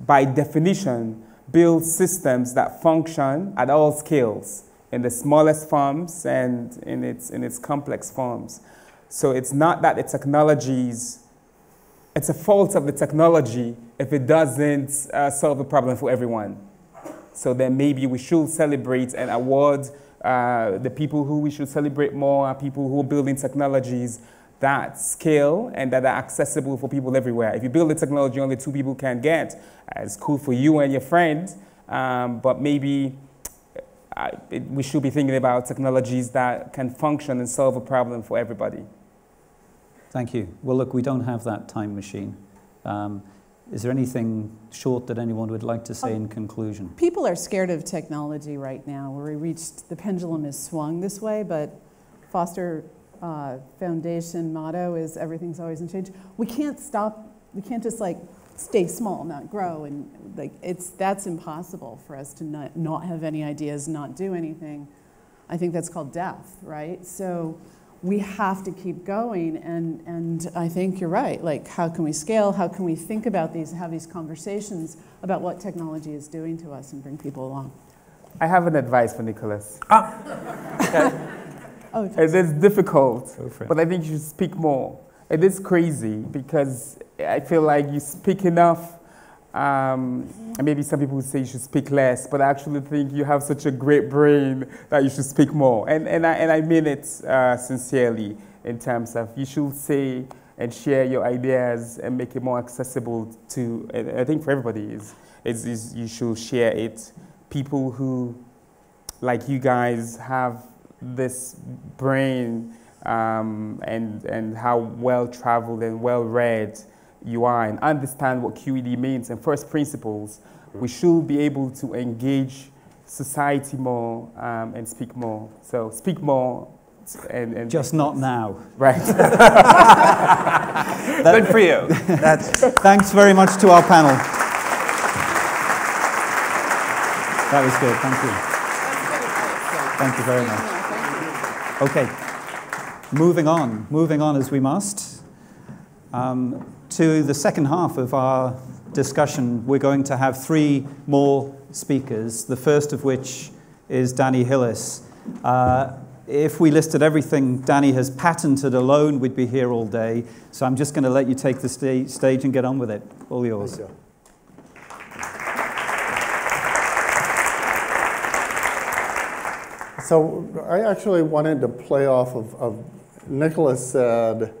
by definition, build systems that function at all scales, in the smallest forms and in its complex forms. So it's not that the technologies, it's a fault of the technology if it doesn't solve the problem for everyone. So then maybe we should celebrate and award the people who we should celebrate more are people who are building technologies that scale and that are accessible for people everywhere. If you build a technology only 2 people can get, it's cool for you and your friend, but maybe we should be thinking about technologies that can function and solve a problem for everybody. Thank you. Well, look, we don't have that time machine. Is there anything short that anyone would like to say in conclusion? People are scared of technology right now. Where the pendulum is swung this way, but Foster Foundation motto is everything's always in change. We can't stop. We can't just like stay small, not grow, and like that's impossible for us to not have any ideas, not do anything. I think that's called death, right? So we have to keep going, and I think you're right. Like, how can we scale? How can we think about these, have these conversations about what technology is doing to us and bring people along? I have an advice for Nicholas. Oh, it is difficult, Go for it. but I think you should speak more. It is crazy because I feel like you speak enough, and maybe some people would say you should speak less, but I actually think you have such a great brain that you should speak more. And I mean it sincerely in terms of you should say and share your ideas and make it more accessible to, I think for everybody, is you should share it. People who, like you guys, have this brain and how well-traveled and well-read you are and understand what QED means and first principles, we should be able to engage society more and speak more. So speak more and Just not now. right. Good for you. Thanks very much to our panel. That was good. Thank you. Thank you very much. Okay, moving on as we must. To the second half of our discussion, we're going to have 3 more speakers, the first of which is Danny Hillis. If we listed everything Danny has patented alone, we'd be here all day. So I'm just going to let you take the stage and get on with it. All yours. Thank you. So I actually wanted to play off of Nicholas said,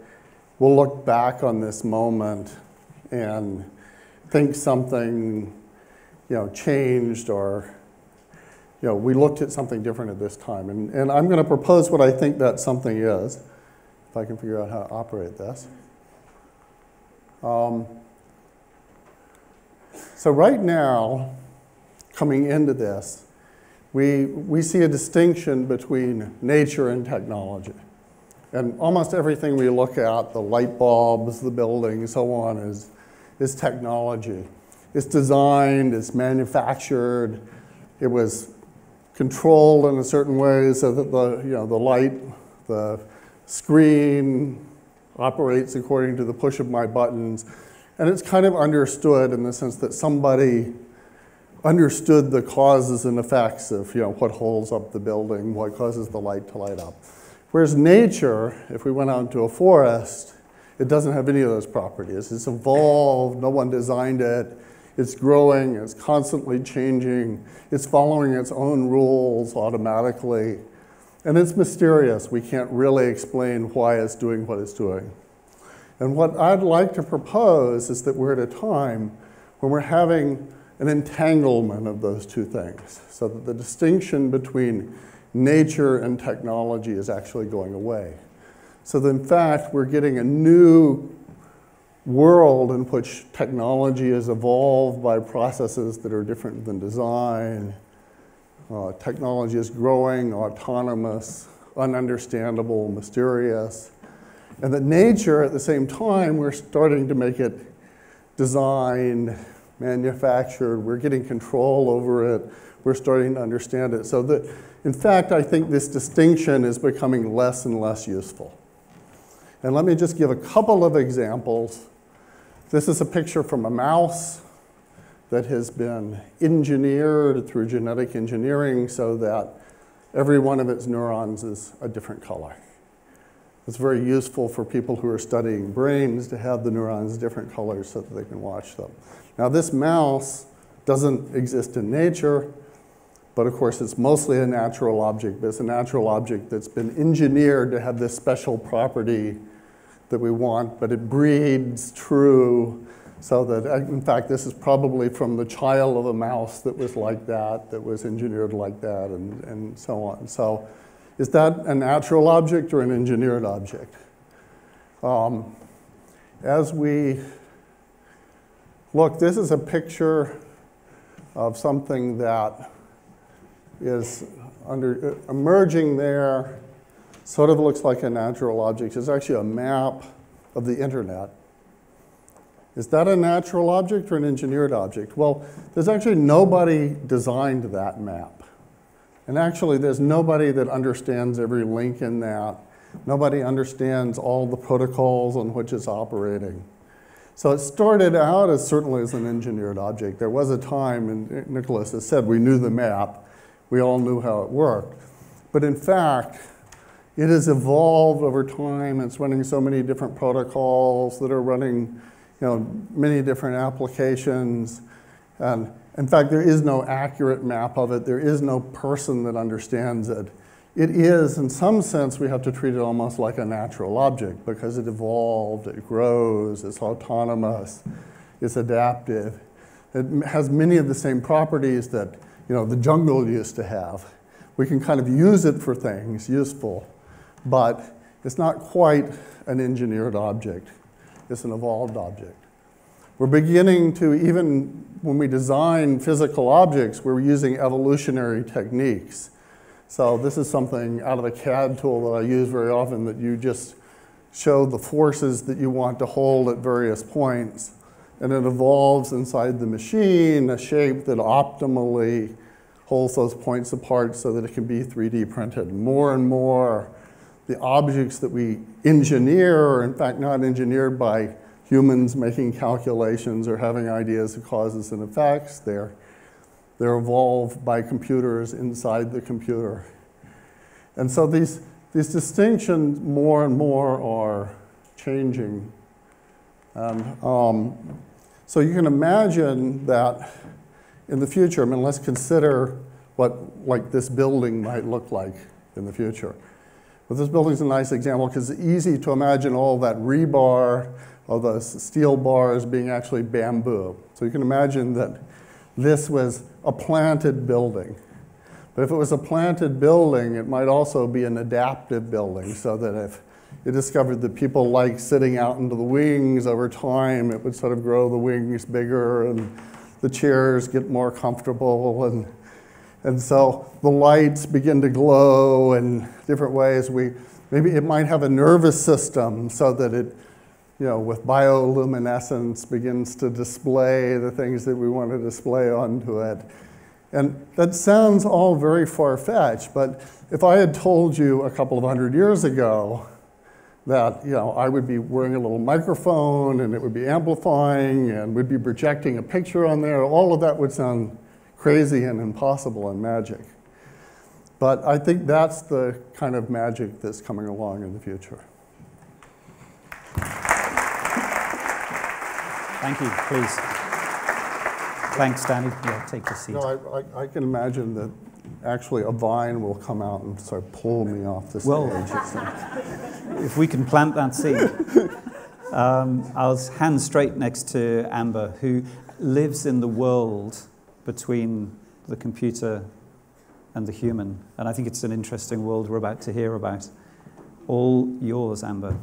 we'll look back on this moment and think something, changed, or, we looked at something different at this time. And I'm going to propose what I think that something is, if I can figure out how to operate this. So right now, coming into this, we see a distinction between nature and technology. And almost everything we look at, the light bulbs, the buildings, so on, is technology. It's designed, it's manufactured, it was controlled in a certain way so that the light, the screen operates according to the push of my buttons. And it's kind of understood in the sense that somebody understood the causes and effects of what holds up the building, what causes the light to light up. Whereas nature, if we went out into a forest, it doesn't have any of those properties. It's evolved, no one designed it, it's growing, it's constantly changing, it's following its own rules automatically, and it's mysterious. We can't really explain why it's doing what it's doing. And what I'd like to propose is that we're at a time when we're having an entanglement of those two things, so that the distinction between nature and technology is actually going away. So that in fact, we're getting a new world in which technology is evolved by processes that are different than design. Technology is growing, autonomous, ununderstandable, mysterious. And that nature, at the same time, we're starting to make it designed, manufactured, we're getting control over it, we're starting to understand it. So that, in fact, I think this distinction is becoming less and less useful. And let me just give a couple of examples. This is a picture from a mouse that has been engineered through genetic engineering so that every one of its neurons is a different color. It's very useful for people who are studying brains to have the neurons different colors so that they can watch them. Now this mouse doesn't exist in nature, but of course it's mostly a natural object, but it's a natural object that's been engineered to have this special property that we want, but it breeds true, so that, in fact, this is probably from the child of a mouse that was like that was engineered like that, and so on. So is that a natural object or an engineered object? As we look, this is a picture of something that is emerging there, sort of looks like a natural object. It's actually a map of the internet. Is that a natural object or an engineered object? Well, there's actually nobody designed that map. And actually, there's nobody that understands every link in that. Nobody understands all the protocols on which it's operating. So it started out as certainly as an engineered object. There was a time, and Nicholas has said, we knew the map. We all knew how it worked. But in fact, it has evolved over time. It's running so many different protocols that are running, many different applications. And in fact, there is no accurate map of it. There is no person that understands it. It is, in some sense, we have to treat it almost like a natural object because it evolved, it grows, it's autonomous, it's adaptive. It has many of the same properties that the jungle used to have. We can kind of use it for things useful, but it's not quite an engineered object. It's an evolved object. We're beginning to, even when we design physical objects, we're using evolutionary techniques. So this is something out of a CAD tool that I use very often, that you just show the forces that you want to hold at various points, and it evolves inside the machine a shape that optimally holds those points apart so that it can be 3D printed. More and more, the objects that we engineer are in fact not engineered by humans making calculations or having ideas of causes and effects. They're evolved by computers inside the computer. And so these distinctions more and more are changing. And so you can imagine that in the future, let's consider what this building might look like in the future. But this building's a nice example because it's easy to imagine all that rebar, all those steel bars being actually bamboo. So you can imagine that this was a planted building. But if it was a planted building, it might also be an adaptive building, so that if you discovered that people like sitting out into the wings over time, it would sort of grow the wings bigger and the chairs get more comfortable, and so the lights begin to glow in different ways. Maybe it might have a nervous system so that it, with bioluminescence begins to display the things that we want to display onto it. And that sounds all very far-fetched, but if I had told you a couple of hundred years ago that I would be wearing a little microphone and it would be amplifying and we'd be projecting a picture on there, all of that would sound crazy and impossible and magic. But I think that's the kind of magic that's coming along in the future. Thank you, please. Thanks, Danny. Yeah, take your seat. No, I can imagine that actually a vine will come out and sort of pull me off the stage. Well, if we can plant that seed. I'll hand straight next to Amber, who lives in the world between the computer and the human. And I think it's an interesting world we're about to hear about. All yours, Amber.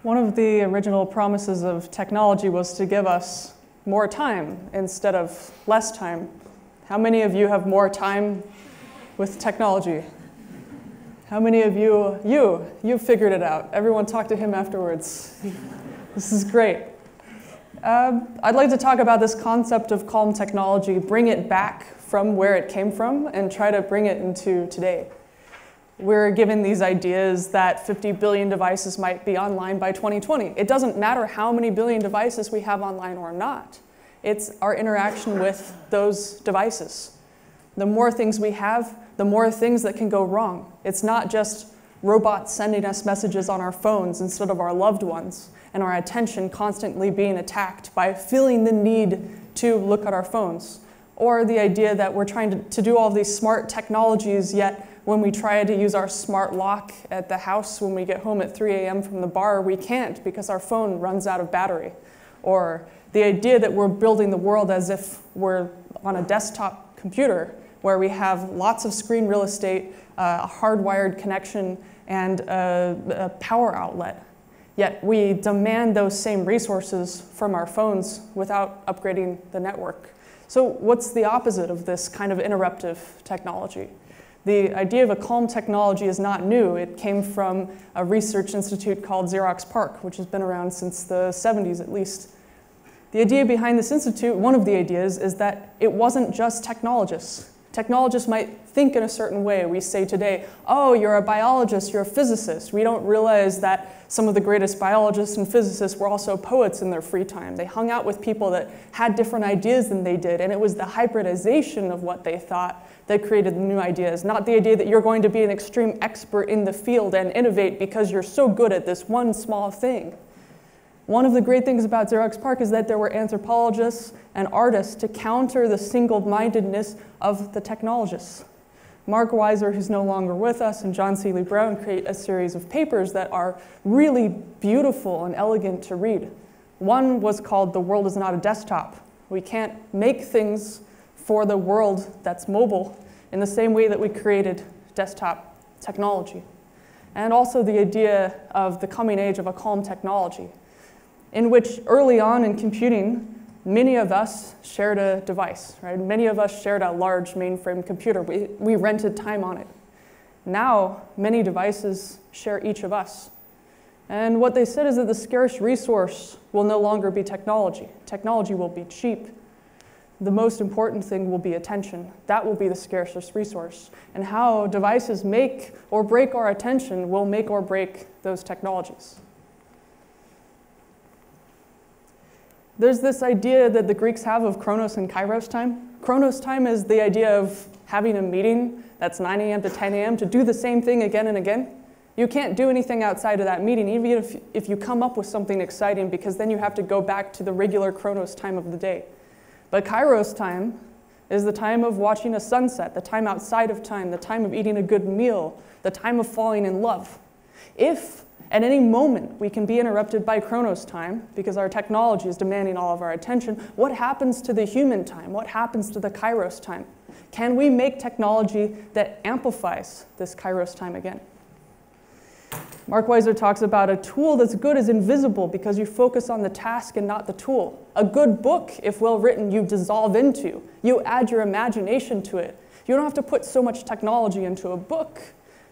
One of the original promises of technology was to give us more time instead of less time. How many of you have more time with technology? How many of you figured it out? Everyone talk to him afterwards. This is great. I'd like to talk about this concept of calm technology, bring it back from where it came from and try to bring it into today. We're given these ideas that 50 billion devices might be online by 2020. It doesn't matter how many billion devices we have online or not. It's our interaction with those devices. The more things we have, the more things that can go wrong. It's not just robots sending us messages on our phones instead of our loved ones, and our attention constantly being attacked by feeling the need to look at our phones. Or the idea that we're trying to do all these smart technologies, yet when we try to use our smart lock at the house when we get home at 3 a.m. from the bar, we can't because our phone runs out of battery. Or the idea that we're building the world as if we're on a desktop computer where we have lots of screen real estate, a hardwired connection, and a power outlet. Yet we demand those same resources from our phones without upgrading the network. So what's the opposite of this kind of interruptive technology? The idea of a calm technology is not new. It came from a research institute called Xerox PARC, which has been around since the 70s at least. The idea behind this institute, one of the ideas, is that it wasn't just technologists. Technologists might think in a certain way. We say today, oh, you're a biologist, you're a physicist. We don't realize that some of the greatest biologists and physicists were also poets in their free time. They hung out with people that had different ideas than they did, and it was the hybridization of what they thought that created the new ideas, not the idea that you're going to be an extreme expert in the field and innovate because you're so good at this one small thing. One of the great things about Xerox PARC is that there were anthropologists and artists to counter the single-mindedness of the technologists. Mark Weiser, who's no longer with us, and John C. Lee Brown create a series of papers that are really beautiful and elegant to read. One was called "The World is Not a Desktop." We can't make things for the world that's mobile in the same way that we created desktop technology. And also the idea of the coming age of a calm technology, in which early on in computing, many of us shared a device, right? Many of us shared a large mainframe computer. We rented time on it. Now, many devices share each of us. And what they said is that the scarce resource will no longer be technology. Technology will be cheap. The most important thing will be attention. That will be the scarcest resource. And how devices make or break our attention will make or break those technologies. There's this idea that the Greeks have of chronos and kairos time. Chronos time is the idea of having a meeting that's 9 a.m. to 10 a.m. to do the same thing again and again. You can't do anything outside of that meeting, even if you come up with something exciting, because then you have to go back to the regular chronos time of the day. But kairos time is the time of watching a sunset, the time outside of time, the time of eating a good meal, the time of falling in love. If at any moment we can be interrupted by chronos time because our technology is demanding all of our attention, what happens to the human time? What happens to the kairos time? Can we make technology that amplifies this kairos time again? Mark Weiser talks about a tool that's good is invisible because you focus on the task and not the tool. A good book, if well written, you dissolve into. You add your imagination to it. You don't have to put so much technology into a book.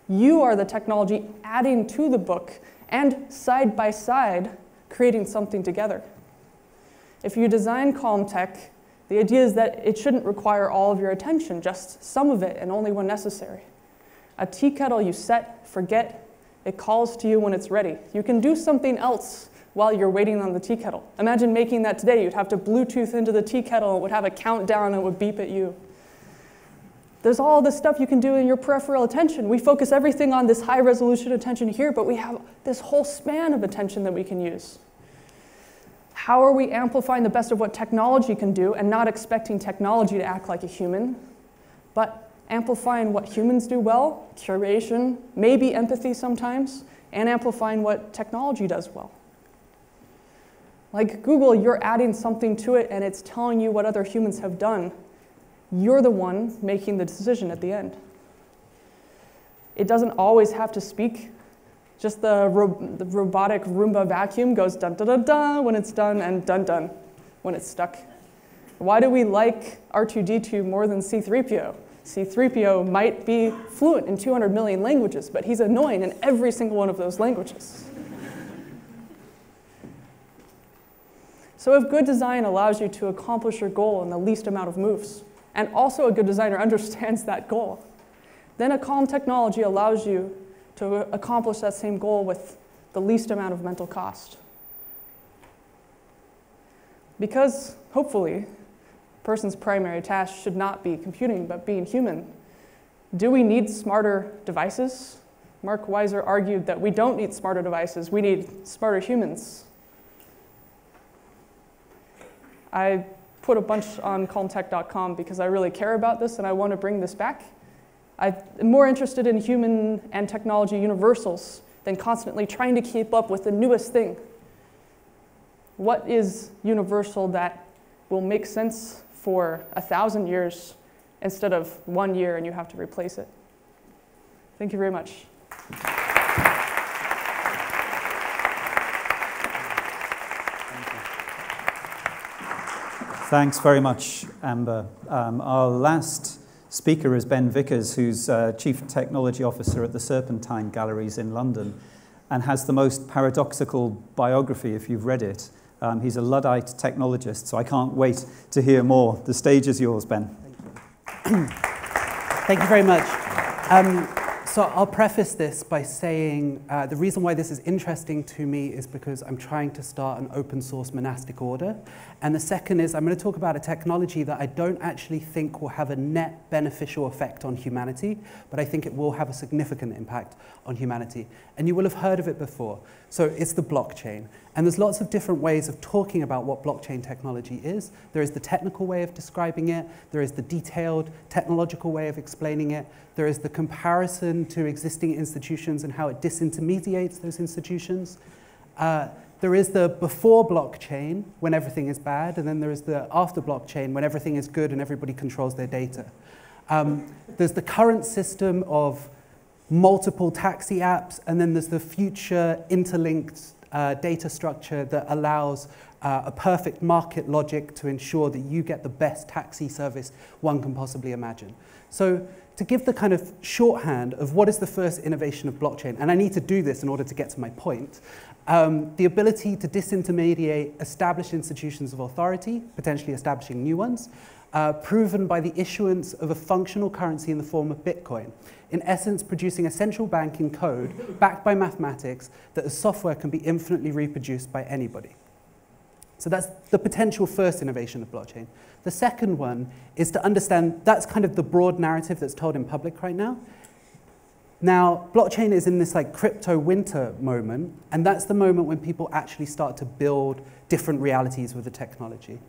You are the technology adding to the book and side by side creating something together. If you design calm tech, the idea is that it shouldn't require all of your attention, just some of it and only when necessary. A tea kettle you set, forget, it calls to you when it's ready. You can do something else while you're waiting on the tea kettle. Imagine making that today. You'd have to Bluetooth into the tea kettle, it would have a countdown, and it would beep at you. There's all this stuff you can do in your peripheral attention. We focus everything on this high resolution attention here, but we have this whole span of attention that we can use. How are we amplifying the best of what technology can do and not expecting technology to act like a human, but amplifying what humans do well, curation, maybe empathy sometimes, and amplifying what technology does well. Like Google, you're adding something to it and it's telling you what other humans have done. You're the one making the decision at the end. It doesn't always have to speak. Just the robotic Roomba vacuum goes dun dun dun dun when it's done and dun dun when it's stuck. Why do we like R2-D2 more than C-3PO? C-3PO might be fluent in 200 million languages, but he's annoying in every single one of those languages. So if good design allows you to accomplish your goal in the least amount of moves, and also a good designer understands that goal, then a calm technology allows you to accomplish that same goal with the least amount of mental cost. Because, hopefully, a person's primary task should not be computing, but being human. Do we need smarter devices? Mark Weiser argued that we don't need smarter devices, we need smarter humans. I put a bunch on calmtech.com because I really care about this and I want to bring this back. I'm more interested in human and technology universals than constantly trying to keep up with the newest thing. What is universal that will make sense for 1,000 years instead of 1 year and you have to replace it? Thank you very much. Thanks very much, Amber. Our last speaker is Ben Vickers, who's Chief Technology Officer at the Serpentine Galleries in London and has the most paradoxical biography if you've read it. He's a Luddite technologist, so I can't wait to hear more. The stage is yours, Ben. Thank you. Thank you very much. So I'll preface this by saying the reason why this is interesting to me is because I'm trying to start an open source monastic order. And the second is I'm going to talk about a technology that I don't actually think will have a net beneficial effect on humanity, but I think it will have a significant impact on humanity. And you will have heard of it before. So it's the blockchain. And there's lots of different ways of talking about what blockchain technology is. There is the technical way of describing it. There is the detailed technological way of explaining it. There is the comparison to existing institutions and how it disintermediates those institutions. There is the before blockchain, when everything is bad, and then there is the after blockchain, when everything is good and everybody controls their data. There's the current system of multiple taxi apps, and then there's the future interlinked data structure that allows a perfect market logic to ensure that you get the best taxi service one can possibly imagine. So to give the kind of shorthand of what is the first innovation of blockchain, and I need to do this in order to get to my point, the ability to disintermediate established institutions of authority, potentially establishing new ones, proven by the issuance of a functional currency in the form of Bitcoin. In essence, producing a central banking code backed by mathematics that as software can be infinitely reproduced by anybody. So that's the potential first innovation of blockchain. The second one is to understand that's kind of the broad narrative that's told in public right now. Now, blockchain is in this like crypto winter moment, and that's the moment when people actually start to build different realities with the technology.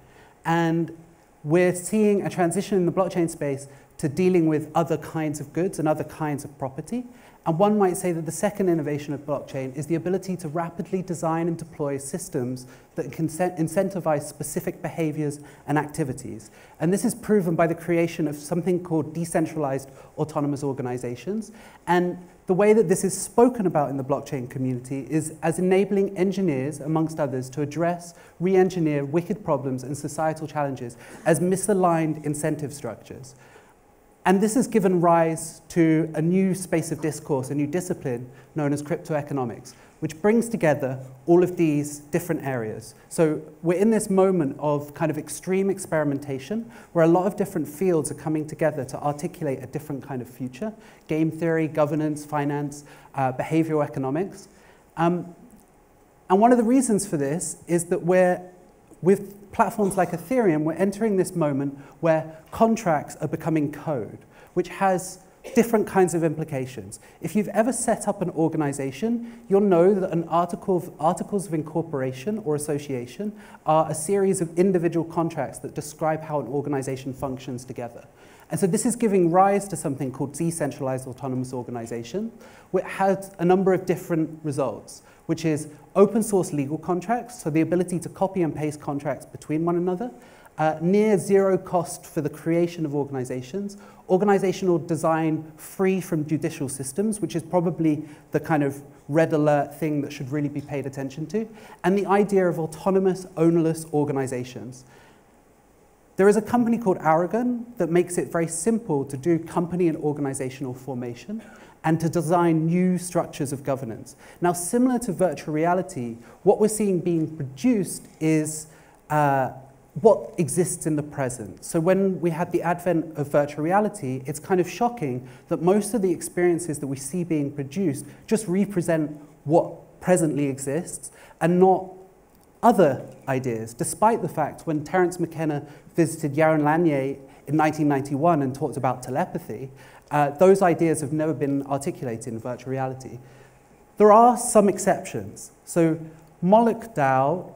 And we're seeing a transition in the blockchain space to dealing with other kinds of goods and other kinds of property. And one might say that the second innovation of blockchain is the ability to rapidly design and deploy systems that can incentivize specific behaviors and activities. And this is proven by the creation of something called decentralized autonomous organizations. And the way that this is spoken about in the blockchain community is as enabling engineers, amongst others, to address, re-engineer wicked problems and societal challenges as misaligned incentive structures. And this has given rise to a new space of discourse, a new discipline known as crypto economics, which brings together all of these different areas. So we're in this moment of kind of extreme experimentation where a lot of different fields are coming together to articulate a different kind of future: game theory, governance, finance, behavioral economics. And one of the reasons for this is that with platforms like Ethereum, we're entering this moment where contracts are becoming code, which has different kinds of implications. If you've ever set up an organization, you'll know that an articles of incorporation or association are a series of individual contracts that describe how an organization functions together. And so this is giving rise to something called decentralized autonomous organization, which has a number of different results, which is open source legal contracts, so the ability to copy and paste contracts between one another, near zero cost for the creation of organizations, organizational design free from judicial systems, which is probably the kind of red alert thing that should really be paid attention to, and the idea of autonomous, ownerless organizations. There is a company called Aragon that makes it very simple to do company and organizational formation and to design new structures of governance. Now, similar to virtual reality, what we're seeing being produced is what exists in the present. So when we had the advent of virtual reality, it's kind of shocking that most of the experiences that we see being produced just represent what presently exists and not other ideas, despite the fact when Terence McKenna visited Yaron Lanier in 1991 and talked about telepathy, those ideas have never been articulated in virtual reality. There are some exceptions. So Moloch Dao,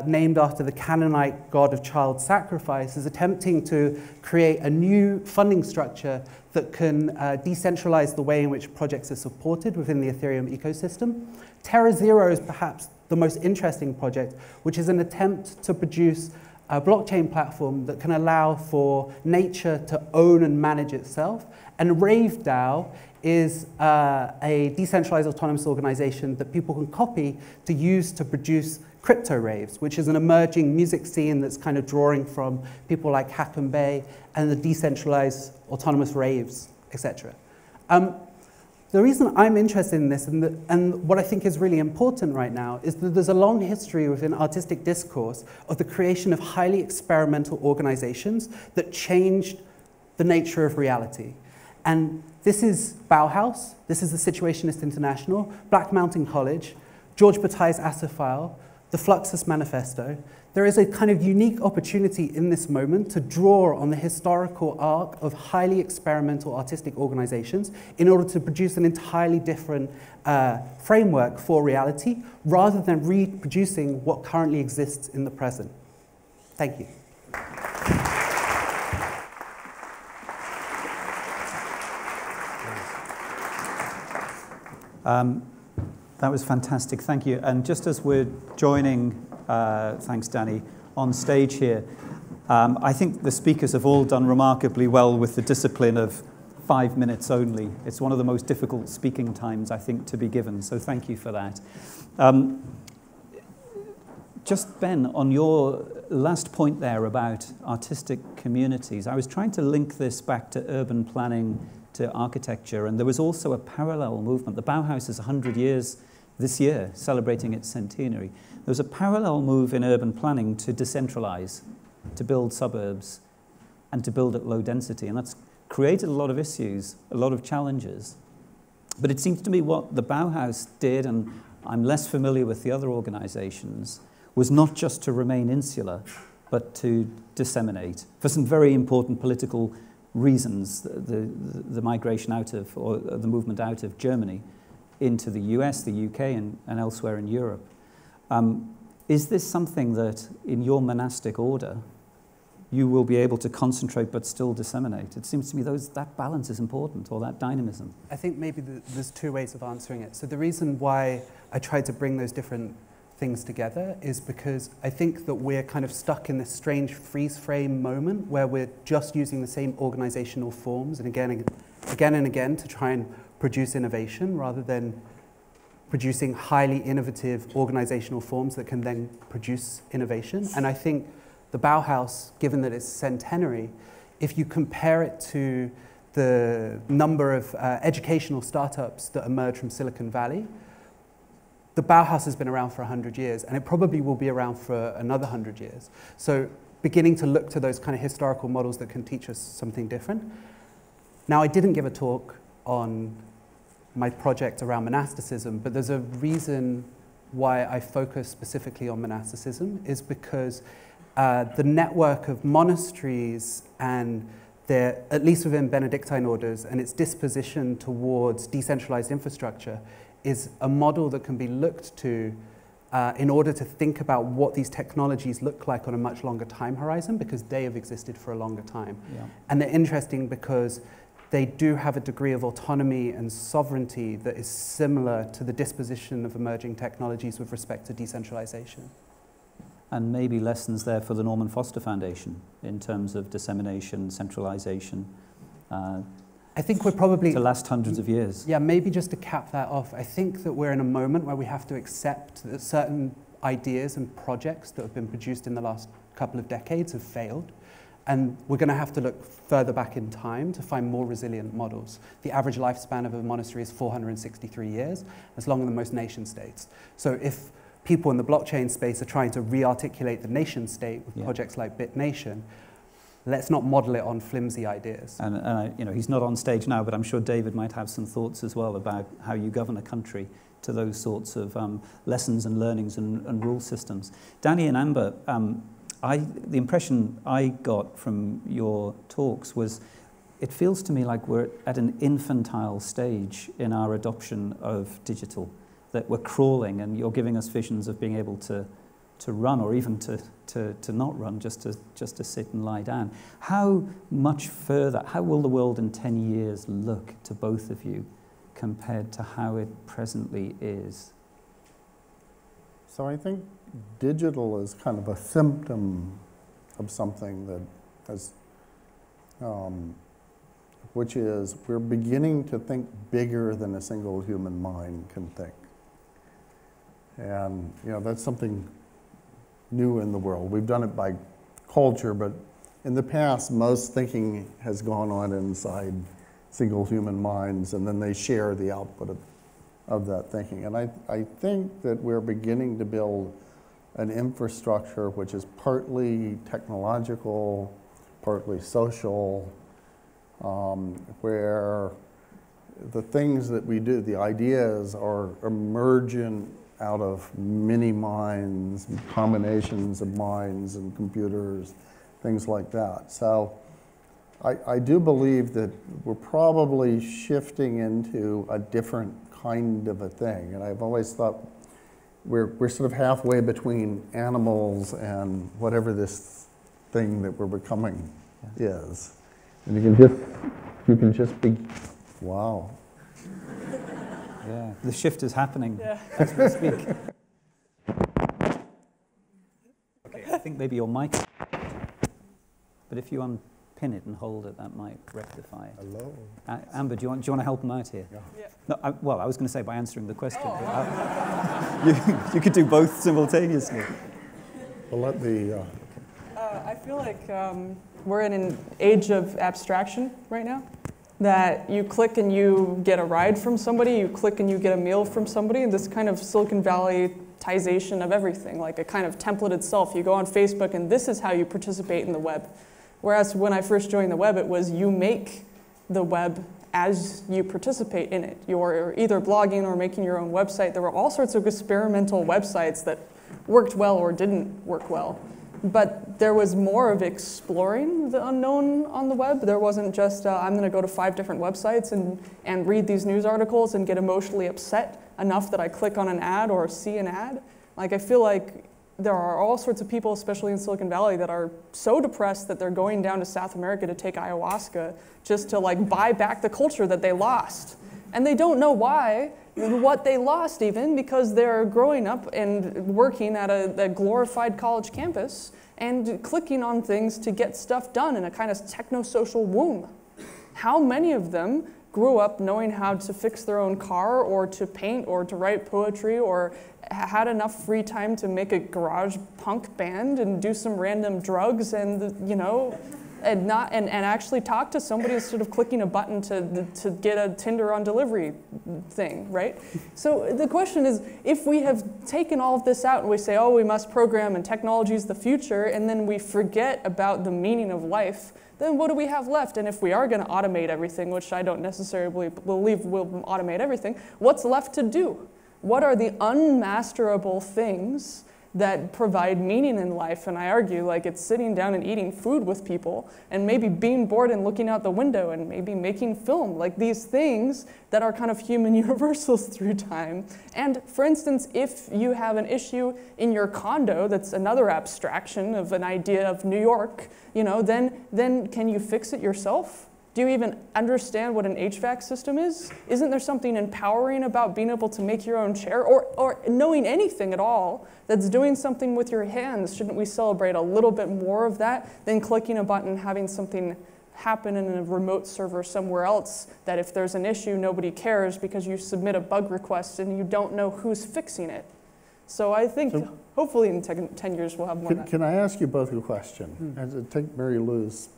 named after the Canaanite god of child sacrifice, is attempting to create a new funding structure that can decentralize the way in which projects are supported within the Ethereum ecosystem. TerraZero is perhaps the most interesting project, which is an attempt to produce a blockchain platform that can allow for nature to own and manage itself. And Rave DAO is a decentralized autonomous organization that people can copy to use to produce crypto raves, which is an emerging music scene that's kind of drawing from people like Hack'em Bay and the decentralized autonomous raves, etc. The reason I'm interested in this and what I think is really important right now is that there's a long history within artistic discourse of the creation of highly experimental organizations that changed the nature of reality. And this is Bauhaus, this is the Situationist International, Black Mountain College, George Bataille's Astrophile, the Fluxus Manifesto. There is a kind of unique opportunity in this moment to draw on the historical arc of highly experimental artistic organizations in order to produce an entirely different framework for reality, rather than reproducing what currently exists in the present. Thank you. That was fantastic, thank you. And just as we're joining, thanks Danny, on stage here, I think the speakers have all done remarkably well with the discipline of 5 minutes only. It's one of the most difficult speaking times, I think, to be given, so thank you for that. Just, Ben, on your last point there about artistic communities, I was trying to link this back to urban planning, to architecture, and there was also a parallel movement. The Bauhaus is 100 years this year, celebrating its centenary. There was a parallel move in urban planning to decentralize, to build suburbs, and to build at low density, and that's created a lot of issues, a lot of challenges. But it seems to me what the Bauhaus did, and I'm less familiar with the other organizations, was not just to remain insular, but to disseminate, for some very important political reasons, the migration out of, or the movement out of Germany into the US, the UK, and elsewhere in Europe. Is this something that, in your monastic order, you will be able to concentrate but still disseminate? It seems to me that balance is important, or that dynamism. I think maybe there's two ways of answering it. So the reason why I tried to bring those different things together is because I think that we're kind of stuck in this strange freeze frame moment where we're just using the same organizational forms and again and again to try and produce innovation, rather than producing highly innovative organizational forms that can then produce innovation. And I think the Bauhaus, given that it's centenary, if you compare it to the number of educational startups that emerge from Silicon Valley, the Bauhaus has been around for 100 years, and it probably will be around for another 100 years. So beginning to look to those kind of historical models that can teach us something different. Now, I didn't give a talk on my project around monasticism, but there's a reason why I focus specifically on monasticism, is because the network of monasteries and their, at least within Benedictine orders, and its disposition towards decentralized infrastructure is a model that can be looked to in order to think about what these technologies look like on a much longer time horizon, because they have existed for a longer time. Yeah. And they're interesting because they do have a degree of autonomy and sovereignty that is similar to the disposition of emerging technologies with respect to decentralization. And maybe lessons there for the Norman Foster Foundation in terms of dissemination, centralization. I think we're probably... to last hundreds of years. Yeah, maybe just to cap that off, I think that we're in a moment where we have to accept that certain ideas and projects that have been produced in the last couple of decades have failed. And we're going to have to look further back in time to find more resilient models. The average lifespan of a monastery is 463 years, as long as most nation states. So if people in the blockchain space are trying to re-articulate the nation state with projects like BitNation, let's not model it on flimsy ideas. And you know, he's not on stage now, but I'm sure David might have some thoughts as well about how you govern a country to those sorts of lessons and learnings and rule systems. Danny and Amber, the impression I got from your talks was it feels to me like we're at an infantile stage in our adoption of digital, that we're crawling, and you're giving us visions of being able to run, or even to not run, just to sit and lie down. How much further, how will the world in 10 years look to both of you compared to how it presently is? So I think digital is kind of a symptom of something that has, which is we're beginning to think bigger than a single human mind can think. And that's something new in the world. We've done it by culture, but in the past, most thinking has gone on inside single human minds, and then they share the output of that thinking. And I think that we're beginning to build an infrastructure which is partly technological, partly social, where the things that we do, the ideas, are emergent out of many minds, combinations of minds and computers, things like that. So I do believe that we're probably shifting into a different kind of a thing. And I've always thought we're sort of halfway between animals and whatever this thing that we're becoming is. And you can just be, wow. Yeah, the shift is happening as we speak. Okay, I think maybe your mic, but if you unpin it and hold it, that might rectify it. Hello. Amber, do you want to help him out here? Yeah. No, I was going to say by answering the question. But you could do both simultaneously. Well, let me. I feel like we're in an age of abstraction right now. That you click and you get a ride from somebody, you click and you get a meal from somebody, and this kind of Silicon Valley-tization of everything, like a kind of template itself. You go on Facebook and this is how you participate in the web. Whereas when I first joined the web, it was you make the web as you participate in it. You're either blogging or making your own website. There were all sorts of experimental websites that worked well or didn't work well. But there was more of exploring the unknown on the web. There wasn't just, I'm going to go to 5 different websites and read these news articles and get emotionally upset enough that I click on an ad or see an ad. Like, I feel like there are all sorts of people, especially in Silicon Valley, that are so depressed that they're going down to South America to take ayahuasca just to like buy back the culture that they lost. And they don't know why, what they lost even, because they're growing up and working at a glorified college campus and clicking on things to get stuff done in a kind of techno-social womb. How many of them grew up knowing how to fix their own car or to paint or to write poetry or had enough free time to make a garage punk band and do some random drugs and, and actually talk to somebody instead of clicking a button to get a Tinder on delivery thing, right? So the question is, if we have taken all of this out and we say, oh, we must program and technology is the future, and then we forget about the meaning of life, then what do we have left? And if we are going to automate everything, which I don't necessarily believe will automate everything, what's left to do? What are the unmasterable things that provide meaning in life? And I argue like it's sitting down and eating food with people and maybe being bored and looking out the window and maybe making film, like these things that are kind of human universals through time. And for instance, if you have an issue in your condo, that's another abstraction of an idea of New York, then can you fix it yourself? Do you even understand what an HVAC system is? Isn't there something empowering about being able to make your own chair or knowing anything at all that's doing something with your hands? Shouldn't we celebrate a little bit more of that than clicking a button, having something happen in a remote server somewhere else that if there's an issue, nobody cares because you submit a bug request and you don't know who's fixing it? So I think hopefully in 10 years we'll have more of that. Can I ask you both a question? And take Mary Lou's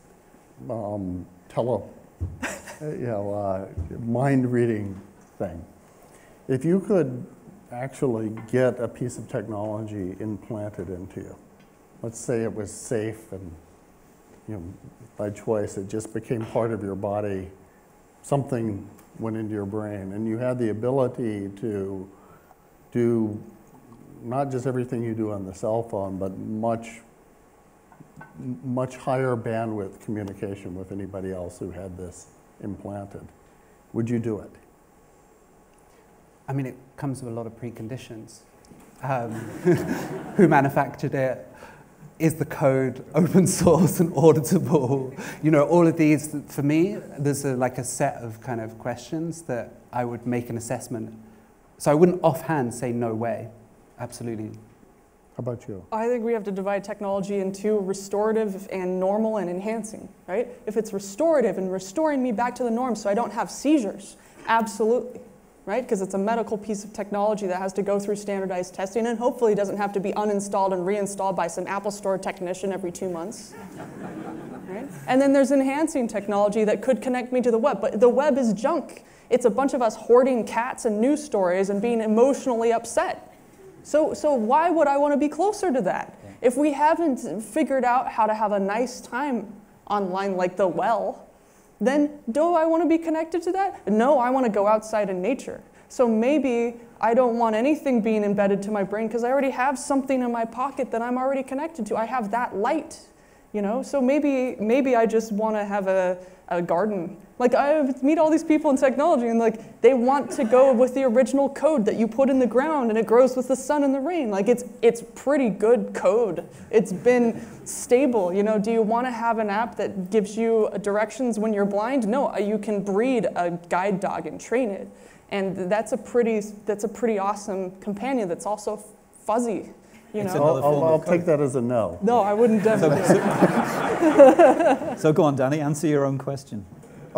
mind reading thing. If you could actually get a piece of technology implanted into you, let's say it was safe and by choice it just became part of your body, something went into your brain, and you had the ability to do not just everything you do on the cell phone, but much much higher bandwidth communication with anybody else who had this implanted. Would you do it? I mean, it comes with a lot of preconditions. Who manufactured it? Is the code open source and auditable? You know, all of these, for me, there's like a set of kind of questions that I would make an assessment. So I wouldn't offhand say no way, absolutely. How about you? I think we have to divide technology into restorative and normal and enhancing, right? If it's restorative and restoring me back to the norm so I don't have seizures, absolutely, right? Because it's a medical piece of technology that has to go through standardized testing and hopefully doesn't have to be uninstalled and reinstalled by some Apple Store technician every 2 months, right? And then there's enhancing technology that could connect me to the web, but the web is junk. It's a bunch of us hoarding cats and news stories and being emotionally upset. So why would I want to be closer to that? If we haven't figured out how to have a nice time online like the well, then do I want to be connected to that? No, I want to go outside in nature. So maybe I don't want anything being embedded to my brain because I already have something in my pocket that I'm already connected to. I have that light, you know? So maybe I just want to have a garden. Like I meet all these people in technology and like they want to go with the original code that you put in the ground and it grows with the sun and the rain. Like it's pretty good code. It's been stable. You know, do you want to have an app that gives you directions when you're blind? No, you can breed a guide dog and train it. And that's a pretty awesome companion that's also fuzzy. You know? I'll take that as a no. No, I wouldn't definitely. So go on, Danny, answer your own question.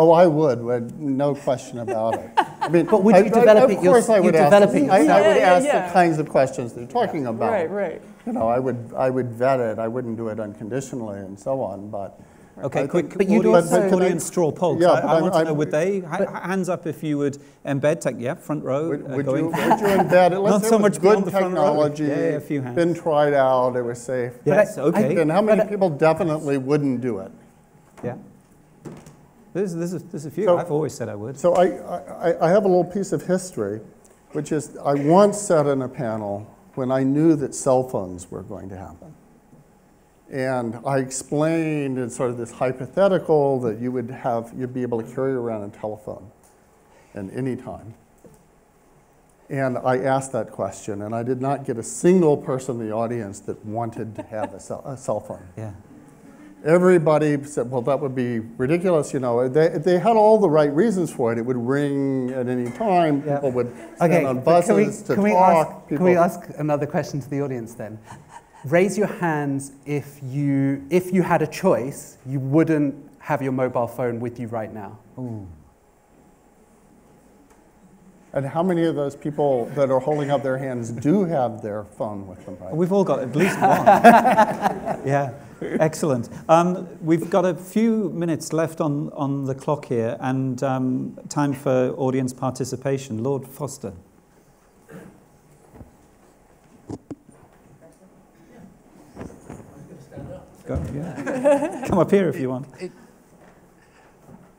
Oh, I would, no question about it. I mean, but would you develop it yourself? Of course I would ask the kinds of questions that you're talking about. Right. You know, I would vet it. I wouldn't do it unconditionally and so on, but... Okay, quick audience straw poll. Yeah, I want to know, would they, hands up if you would embed tech, yeah, front row. Would you embed it? Not so much good technology, a few hands. Been tried out, it was safe. Yes, okay. Then how many people definitely wouldn't do it? Yeah. There's a few. So, I've always said I would. So I have a little piece of history, which is I once sat in a panel when I knew that cell phones were going to happen. And I explained in sort of this hypothetical that you'd be able to carry around a telephone at any time. And I asked that question, and I did not get a single person in the audience that wanted to have a cell phone. Yeah. Everybody said, well, that would be ridiculous. You know, they had all the right reasons for it. It would ring at any time. Yeah. People would stand on buses to talk. Can we ask another question to the audience then? Raise your hands if you had a choice, you wouldn't have your mobile phone with you right now. Ooh. And how many of those people that are holding up their hands do have their phone with them right now? We've all got at least one. Yeah, excellent. We've got a few minutes left on the clock here and time for audience participation. Lord Foster. Come up here if you want.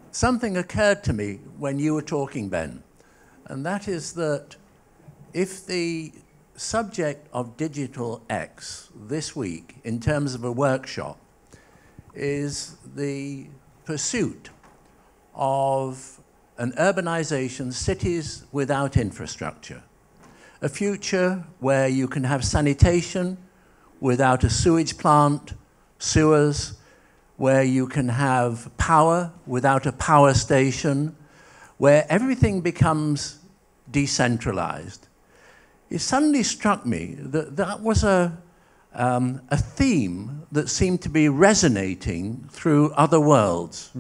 Something occurred to me when you were talking, Ben, and that is that if the subject of Digital X this week, in terms of a workshop, is the pursuit of an urbanization, cities without infrastructure, a future where you can have sanitation without a sewage plant, sewers, where you can have power without a power station, where everything becomes decentralized. It suddenly struck me that that was a theme that seemed to be resonating through other worlds.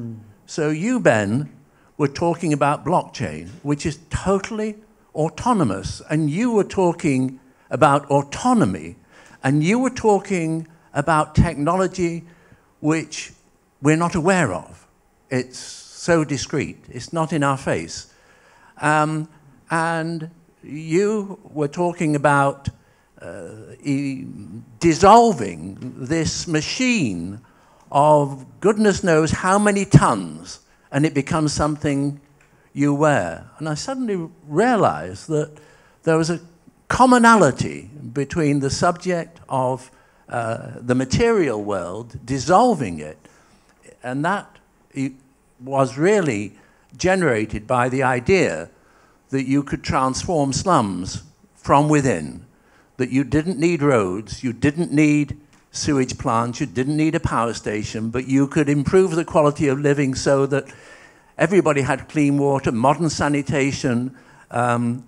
So you, Ben, were talking about blockchain, which is totally autonomous, and you were talking about autonomy, and you were talking about technology which we're not aware of. It's so discrete. It's not in our face. And you were talking about dissolving this machine of goodness knows how many tons, and it becomes something you wear. And I suddenly realized that there was a commonality between the subject of the material world, dissolving it. And that was really generated by the idea that you could transform slums from within, that you didn't need roads, you didn't need sewage plants, you didn't need a power station, but you could improve the quality of living so that everybody had clean water, modern sanitation, and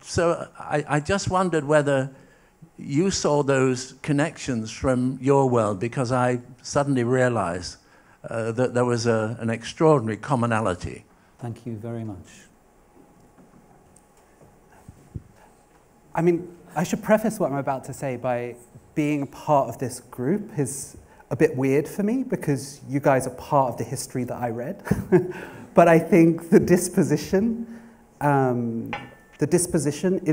so I just wondered whether you saw those connections from your world, because I suddenly realized that there was an extraordinary commonality. Thank you very much. I mean, I should preface what I'm about to say by being part of this group is a bit weird for me because you guys are part of the history that I read. But I think the disposition in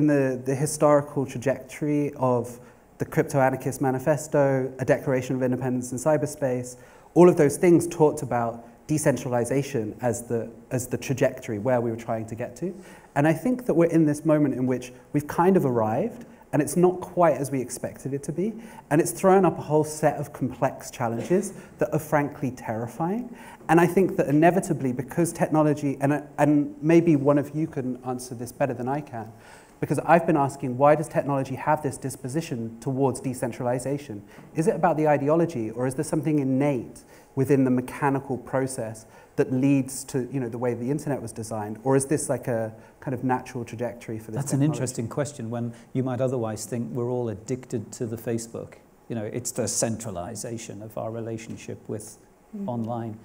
the historical trajectory of the Crypto-Anarchist Manifesto, A Declaration of Independence in Cyberspace, all of those things talked about decentralization as the trajectory where we were trying to get to. And I think that we're in this moment in which we've kind of arrived, and it's not quite as we expected it to be, and it's thrown up a whole set of complex challenges that are frankly terrifying. And I think that inevitably, because technology, and maybe one of you can answer this better than I can, because I've been asking, why does technology have this disposition towards decentralization? Is it about the ideology, or is there something innate within the mechanical process that leads to, you know, the way the internet was designed? Or is this like a kind of natural trajectory for this That's technology? an interesting question, when you might otherwise think we're all addicted to the Facebook. You know, it's the centralization of our relationship with online.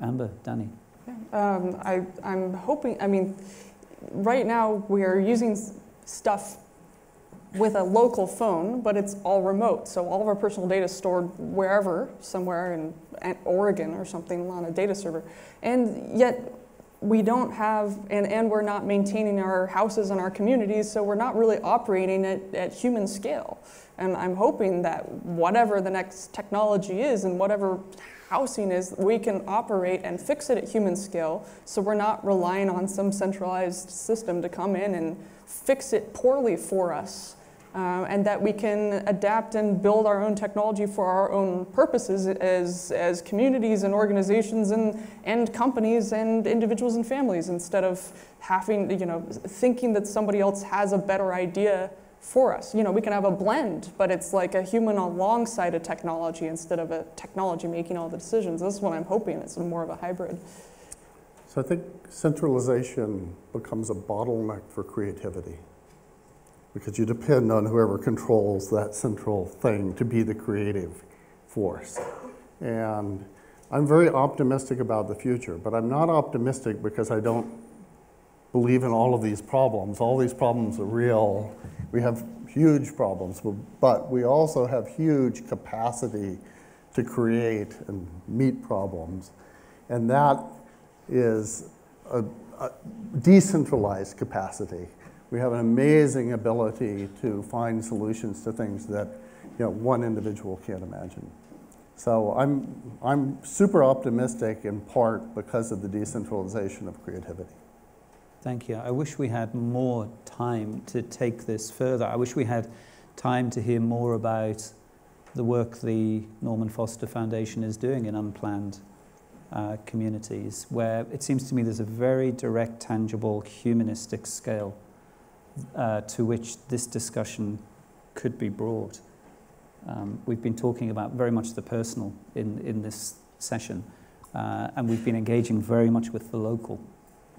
Amber, Danny. Yeah. I'm hoping, I mean, right now we're using stuff with a local phone, but it's all remote. So all of our personal data is stored wherever, somewhere in Oregon or something on a data server. And yet we don't have, and we're not maintaining our houses and our communities, so we're not really operating at human scale. And I'm hoping that whatever the next technology is and whatever housing is, we can operate and fix it at human scale, so we're not relying on some centralized system to come in and fix it poorly for us. And that we can adapt and build our own technology for our own purposes as communities and organizations and companies and individuals and families, instead of having, you know, thinking that somebody else has a better idea for us. You know, we can have a blend, but it's like a human alongside a technology instead of a technology making all the decisions. This is what I'm hoping. It's more of a hybrid. So I think centralization becomes a bottleneck for creativity, because you depend on whoever controls that central thing to be the creative force. And I'm very optimistic about the future, but I'm not optimistic because I don't believe in all of these problems. All these problems are real. We have huge problems, but we also have huge capacity to create and meet problems. And that is a decentralized capacity. We have an amazing ability to find solutions to things that, you know, one individual can't imagine. So I'm super optimistic in part because of the decentralization of creativity. Thank you. I wish we had more time to take this further. I wish we had time to hear more about the work the Norman Foster Foundation is doing in unplanned communities, where it seems to me there's a very direct, tangible, humanistic scale to which this discussion could be brought. We've been talking about very much the personal in this session, and we've been engaging very much with the local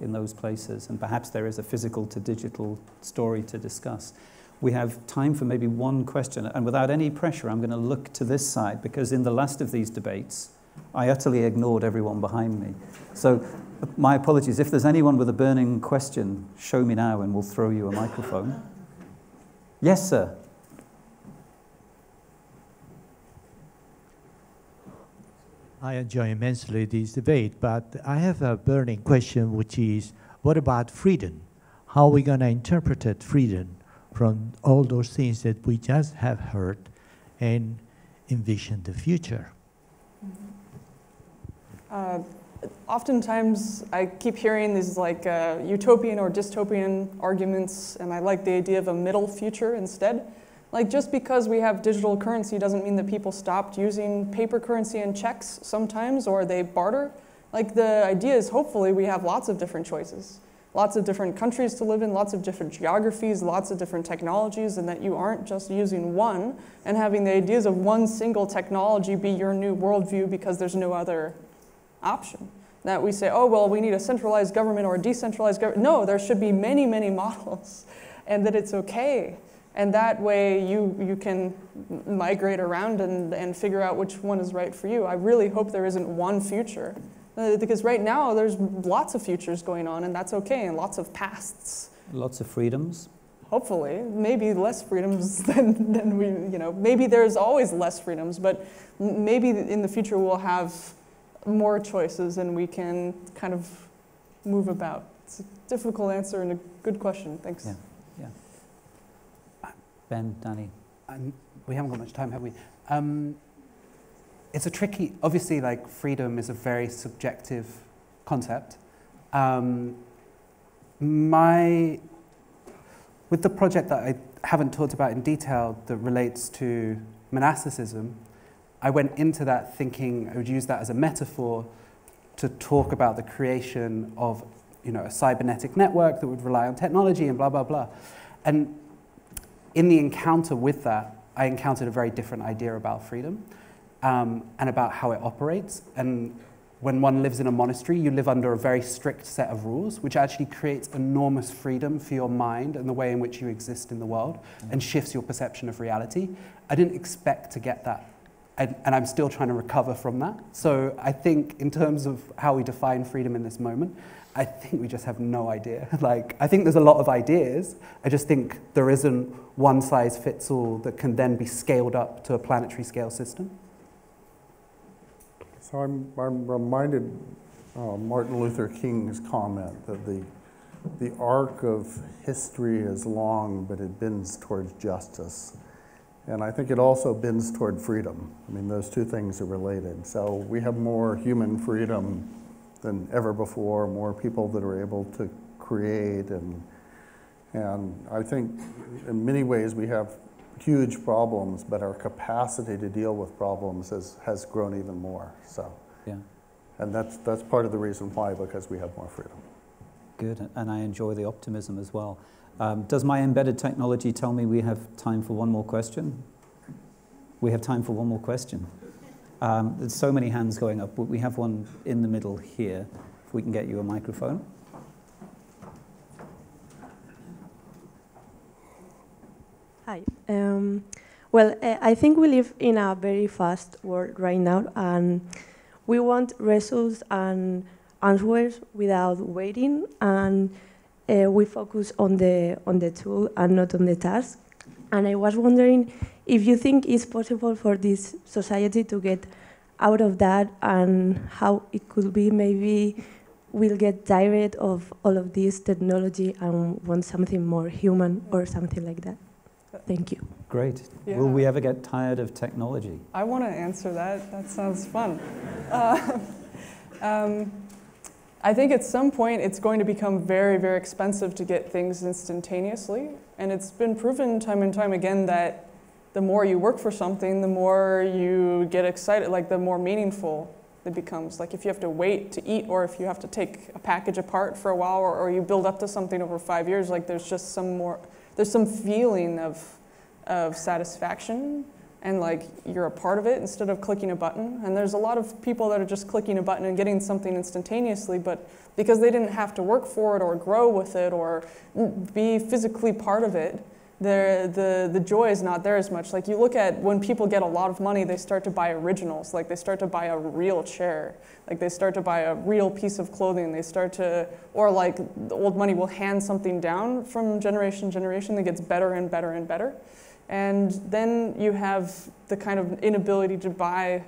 in those places, and perhaps there is a physical to digital story to discuss. We have time for maybe one question, and without any pressure, I'm going to look to this side, because in the last of these debates, I utterly ignored everyone behind me. So my apologies. If there's anyone with a burning question, show me now and we'll throw you a microphone. Yes, sir. I enjoy immensely this debate, but I have a burning question, which is, what about freedom? How are we going to interpret freedom from all those things that we just have heard and envision the future? Oftentimes, I keep hearing these like utopian or dystopian arguments, and I like the idea of a middle future instead. Like, just because we have digital currency doesn't mean that people stopped using paper currency and checks sometimes, or they barter. Like, the idea is hopefully we have lots of different choices, lots of different countries to live in, lots of different geographies, lots of different technologies, and that you aren't just using one and having the ideas of one single technology be your new worldview because there's no other option. That we say, oh, well, we need a centralized government or a decentralized government. No, there should be many, many models, and that it's okay. And that way you can migrate around and figure out which one is right for you. I really hope there isn't one future. Because right now there's lots of futures going on, and that's okay, and lots of pasts. Lots of freedoms. Hopefully, maybe less freedoms than we, maybe there's always less freedoms, but maybe in the future we'll have more choices and we can kind of move about. It's a difficult answer and a good question. Thanks. Yeah. Ben, Danny. We haven't got much time, have we? It's a tricky, obviously, like, freedom is a very subjective concept. With the project that I haven't talked about in detail that relates to monasticism, I went into that thinking I would use that as a metaphor to talk about the creation of, a cybernetic network that would rely on technology and blah, blah, blah. And in the encounter with that, I encountered a very different idea about freedom and about how it operates. And when one lives in a monastery, you live under a very strict set of rules, which actually creates enormous freedom for your mind and the way in which you exist in the world and shifts your perception of reality. I didn't expect to get that. And I'm still trying to recover from that. So I think in terms of how we define freedom in this moment, I think we just have no idea. Like, I think there's a lot of ideas. I just think there isn't one size fits all that can then be scaled up to a planetary scale system. So I'm reminded Martin Luther King's comment that the arc of history is long, but it bends towards justice. And I think it also bends toward freedom. I mean, those two things are related. So we have more human freedom than ever before, more people that are able to create, and I think in many ways we have huge problems, but our capacity to deal with problems has grown even more. So, yeah, and that's part of the reason why, because we have more freedom. Good, and I enjoy the optimism as well. Does my embedded technology tell me we have time for one more question? We have time for one more question. There's so many hands going up, but we have one in the middle here. If we can get you a microphone. Hi. Well, I think we live in a very fast world right now, and we want results and answers without waiting, and we focus on the tool and not on the task. And I was wondering if you think it's possible for this society to get out of that, and how it could be maybe we'll get tired of all of this technology and want something more human or something like that. Thank you. Great. Yeah. Will we ever get tired of technology? I want to answer that. That sounds fun. I think at some point it's going to become very, very expensive to get things instantaneously. And it's been proven time and time again that the more you work for something, the more you get excited, like the more meaningful it becomes. Like if you have to wait to eat, or if you have to take a package apart for a while, or you build up to something over 5 years, like there's just some feeling of satisfaction, and like you're a part of it instead of clicking a button. And there's a lot of people that are just clicking a button and getting something instantaneously, but because they didn't have to work for it or grow with it or be physically part of it, the joy is not there as much. Like you look at when people get a lot of money, they start to buy originals. Like they start to buy a real chair. Like they start to buy a real piece of clothing. They start to, or like the old money will hand something down from generation to generation that gets better and better and better. And then you have the kind of inability to buy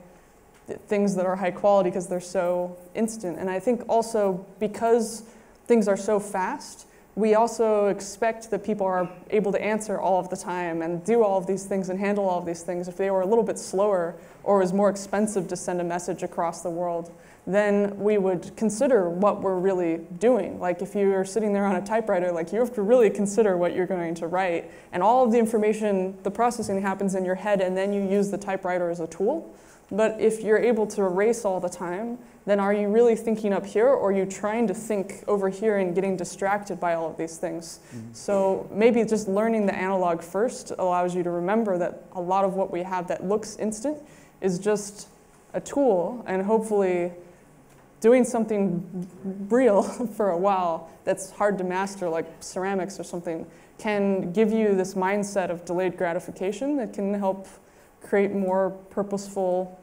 things that are high quality because they're so instant. And I think also because things are so fast, we also expect that people are able to answer all of the time and do all of these things and handle all of these things. If they were a little bit slower or it was more expensive to send a message across the world, then we would consider what we're really doing. Like if you're sitting there on a typewriter, like you have to really consider what you're going to write. And all of the information, the processing happens in your head, and then you use the typewriter as a tool. But if you're able to erase all the time, then are you really thinking up here, or are you trying to think over here and getting distracted by all of these things? Mm-hmm. So maybe just learning the analog first allows you to remember that a lot of what we have that looks instant is just a tool, and hopefully doing something real for a while that's hard to master, like ceramics or something, can give you this mindset of delayed gratification that can help create more purposeful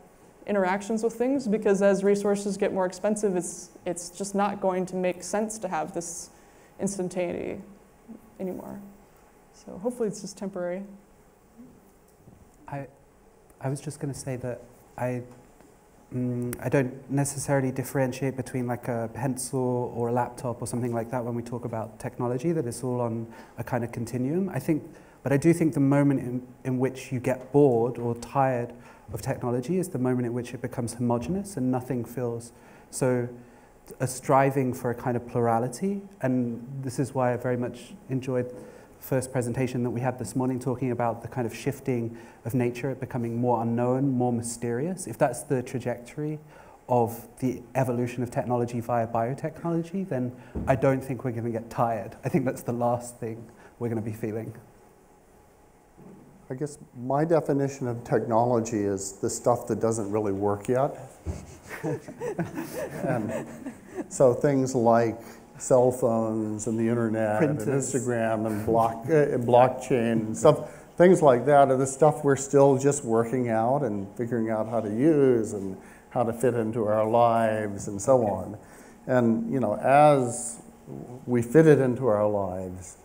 interactions with things, because as resources get more expensive, it's just not going to make sense to have this instantaneity anymore. So hopefully it's just temporary. I was just going to say that I don't necessarily differentiate between like a pencil or a laptop or something like that when we talk about technology, that it's all on a kind of continuum. But I do think the moment in which you get bored or tired of technology is the moment in which it becomes homogeneous and nothing feels so. A striving for a kind of plurality, and this is why I very much enjoyed the first presentation that we had this morning, talking about the kind of shifting of nature, it becoming more unknown, more mysterious. If that's the trajectory of the evolution of technology via biotechnology, then I don't think we're going to get tired. I think that's the last thing we're going to be feeling. I guess my definition of technology is the stuff that doesn't really work yet. And so things like cell phones and the internet Printers. And Instagram and blockchain and stuff, things like that are the stuff we're still just working out and figuring out how to use and how to fit into our lives and so on. And you know, as we fit it into our lives,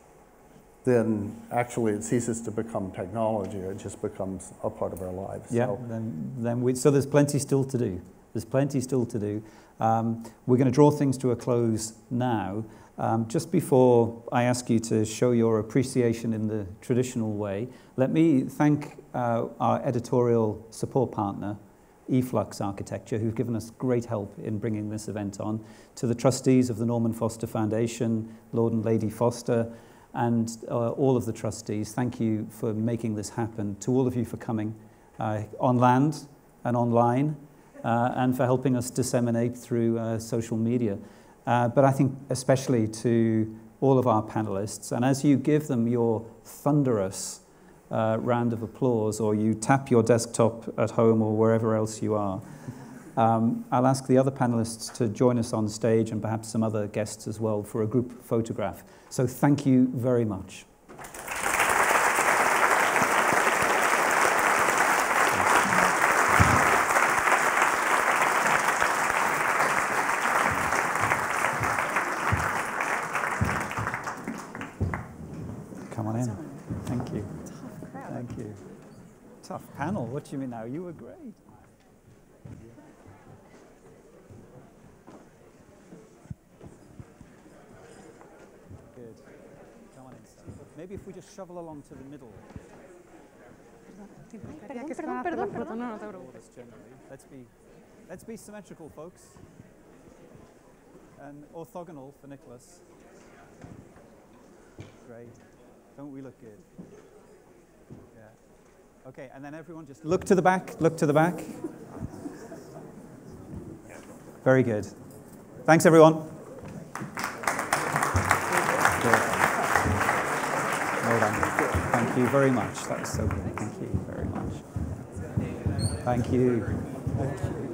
then actually it ceases to become technology. It just becomes a part of our lives. Yeah, so, so there's plenty still to do. There's plenty still to do. We're going to draw things to a close now. Just before I ask you to show your appreciation in the traditional way, let me thank our editorial support partner, eFlux Architecture, who've given us great help in bringing this event on, to the trustees of the Norman Foster Foundation, Lord and Lady Foster, and all of the trustees. Thank you for making this happen. To all of you for coming on land and online, and for helping us disseminate through social media. But I think especially to all of our panelists, and as you give them your thunderous round of applause, or you tap your desktop at home or wherever else you are, I'll ask the other panelists to join us on stage, and perhaps some other guests as well, for a group photograph. So thank you very much. Come on in. Thank you. Tough crowd. Thank you. Tough panel. What do you mean now? You were great. Good. Come on in. Maybe if we just shovel along to the middle. Let's be symmetrical, folks. And orthogonal for Nicholas. Great. Don't we look good? Yeah. Okay, and then everyone just look to the back, look to the back. Very good. Thanks, everyone. Well done. Thank you very much. That was so good. Thank you very much. Thank you. Thank you.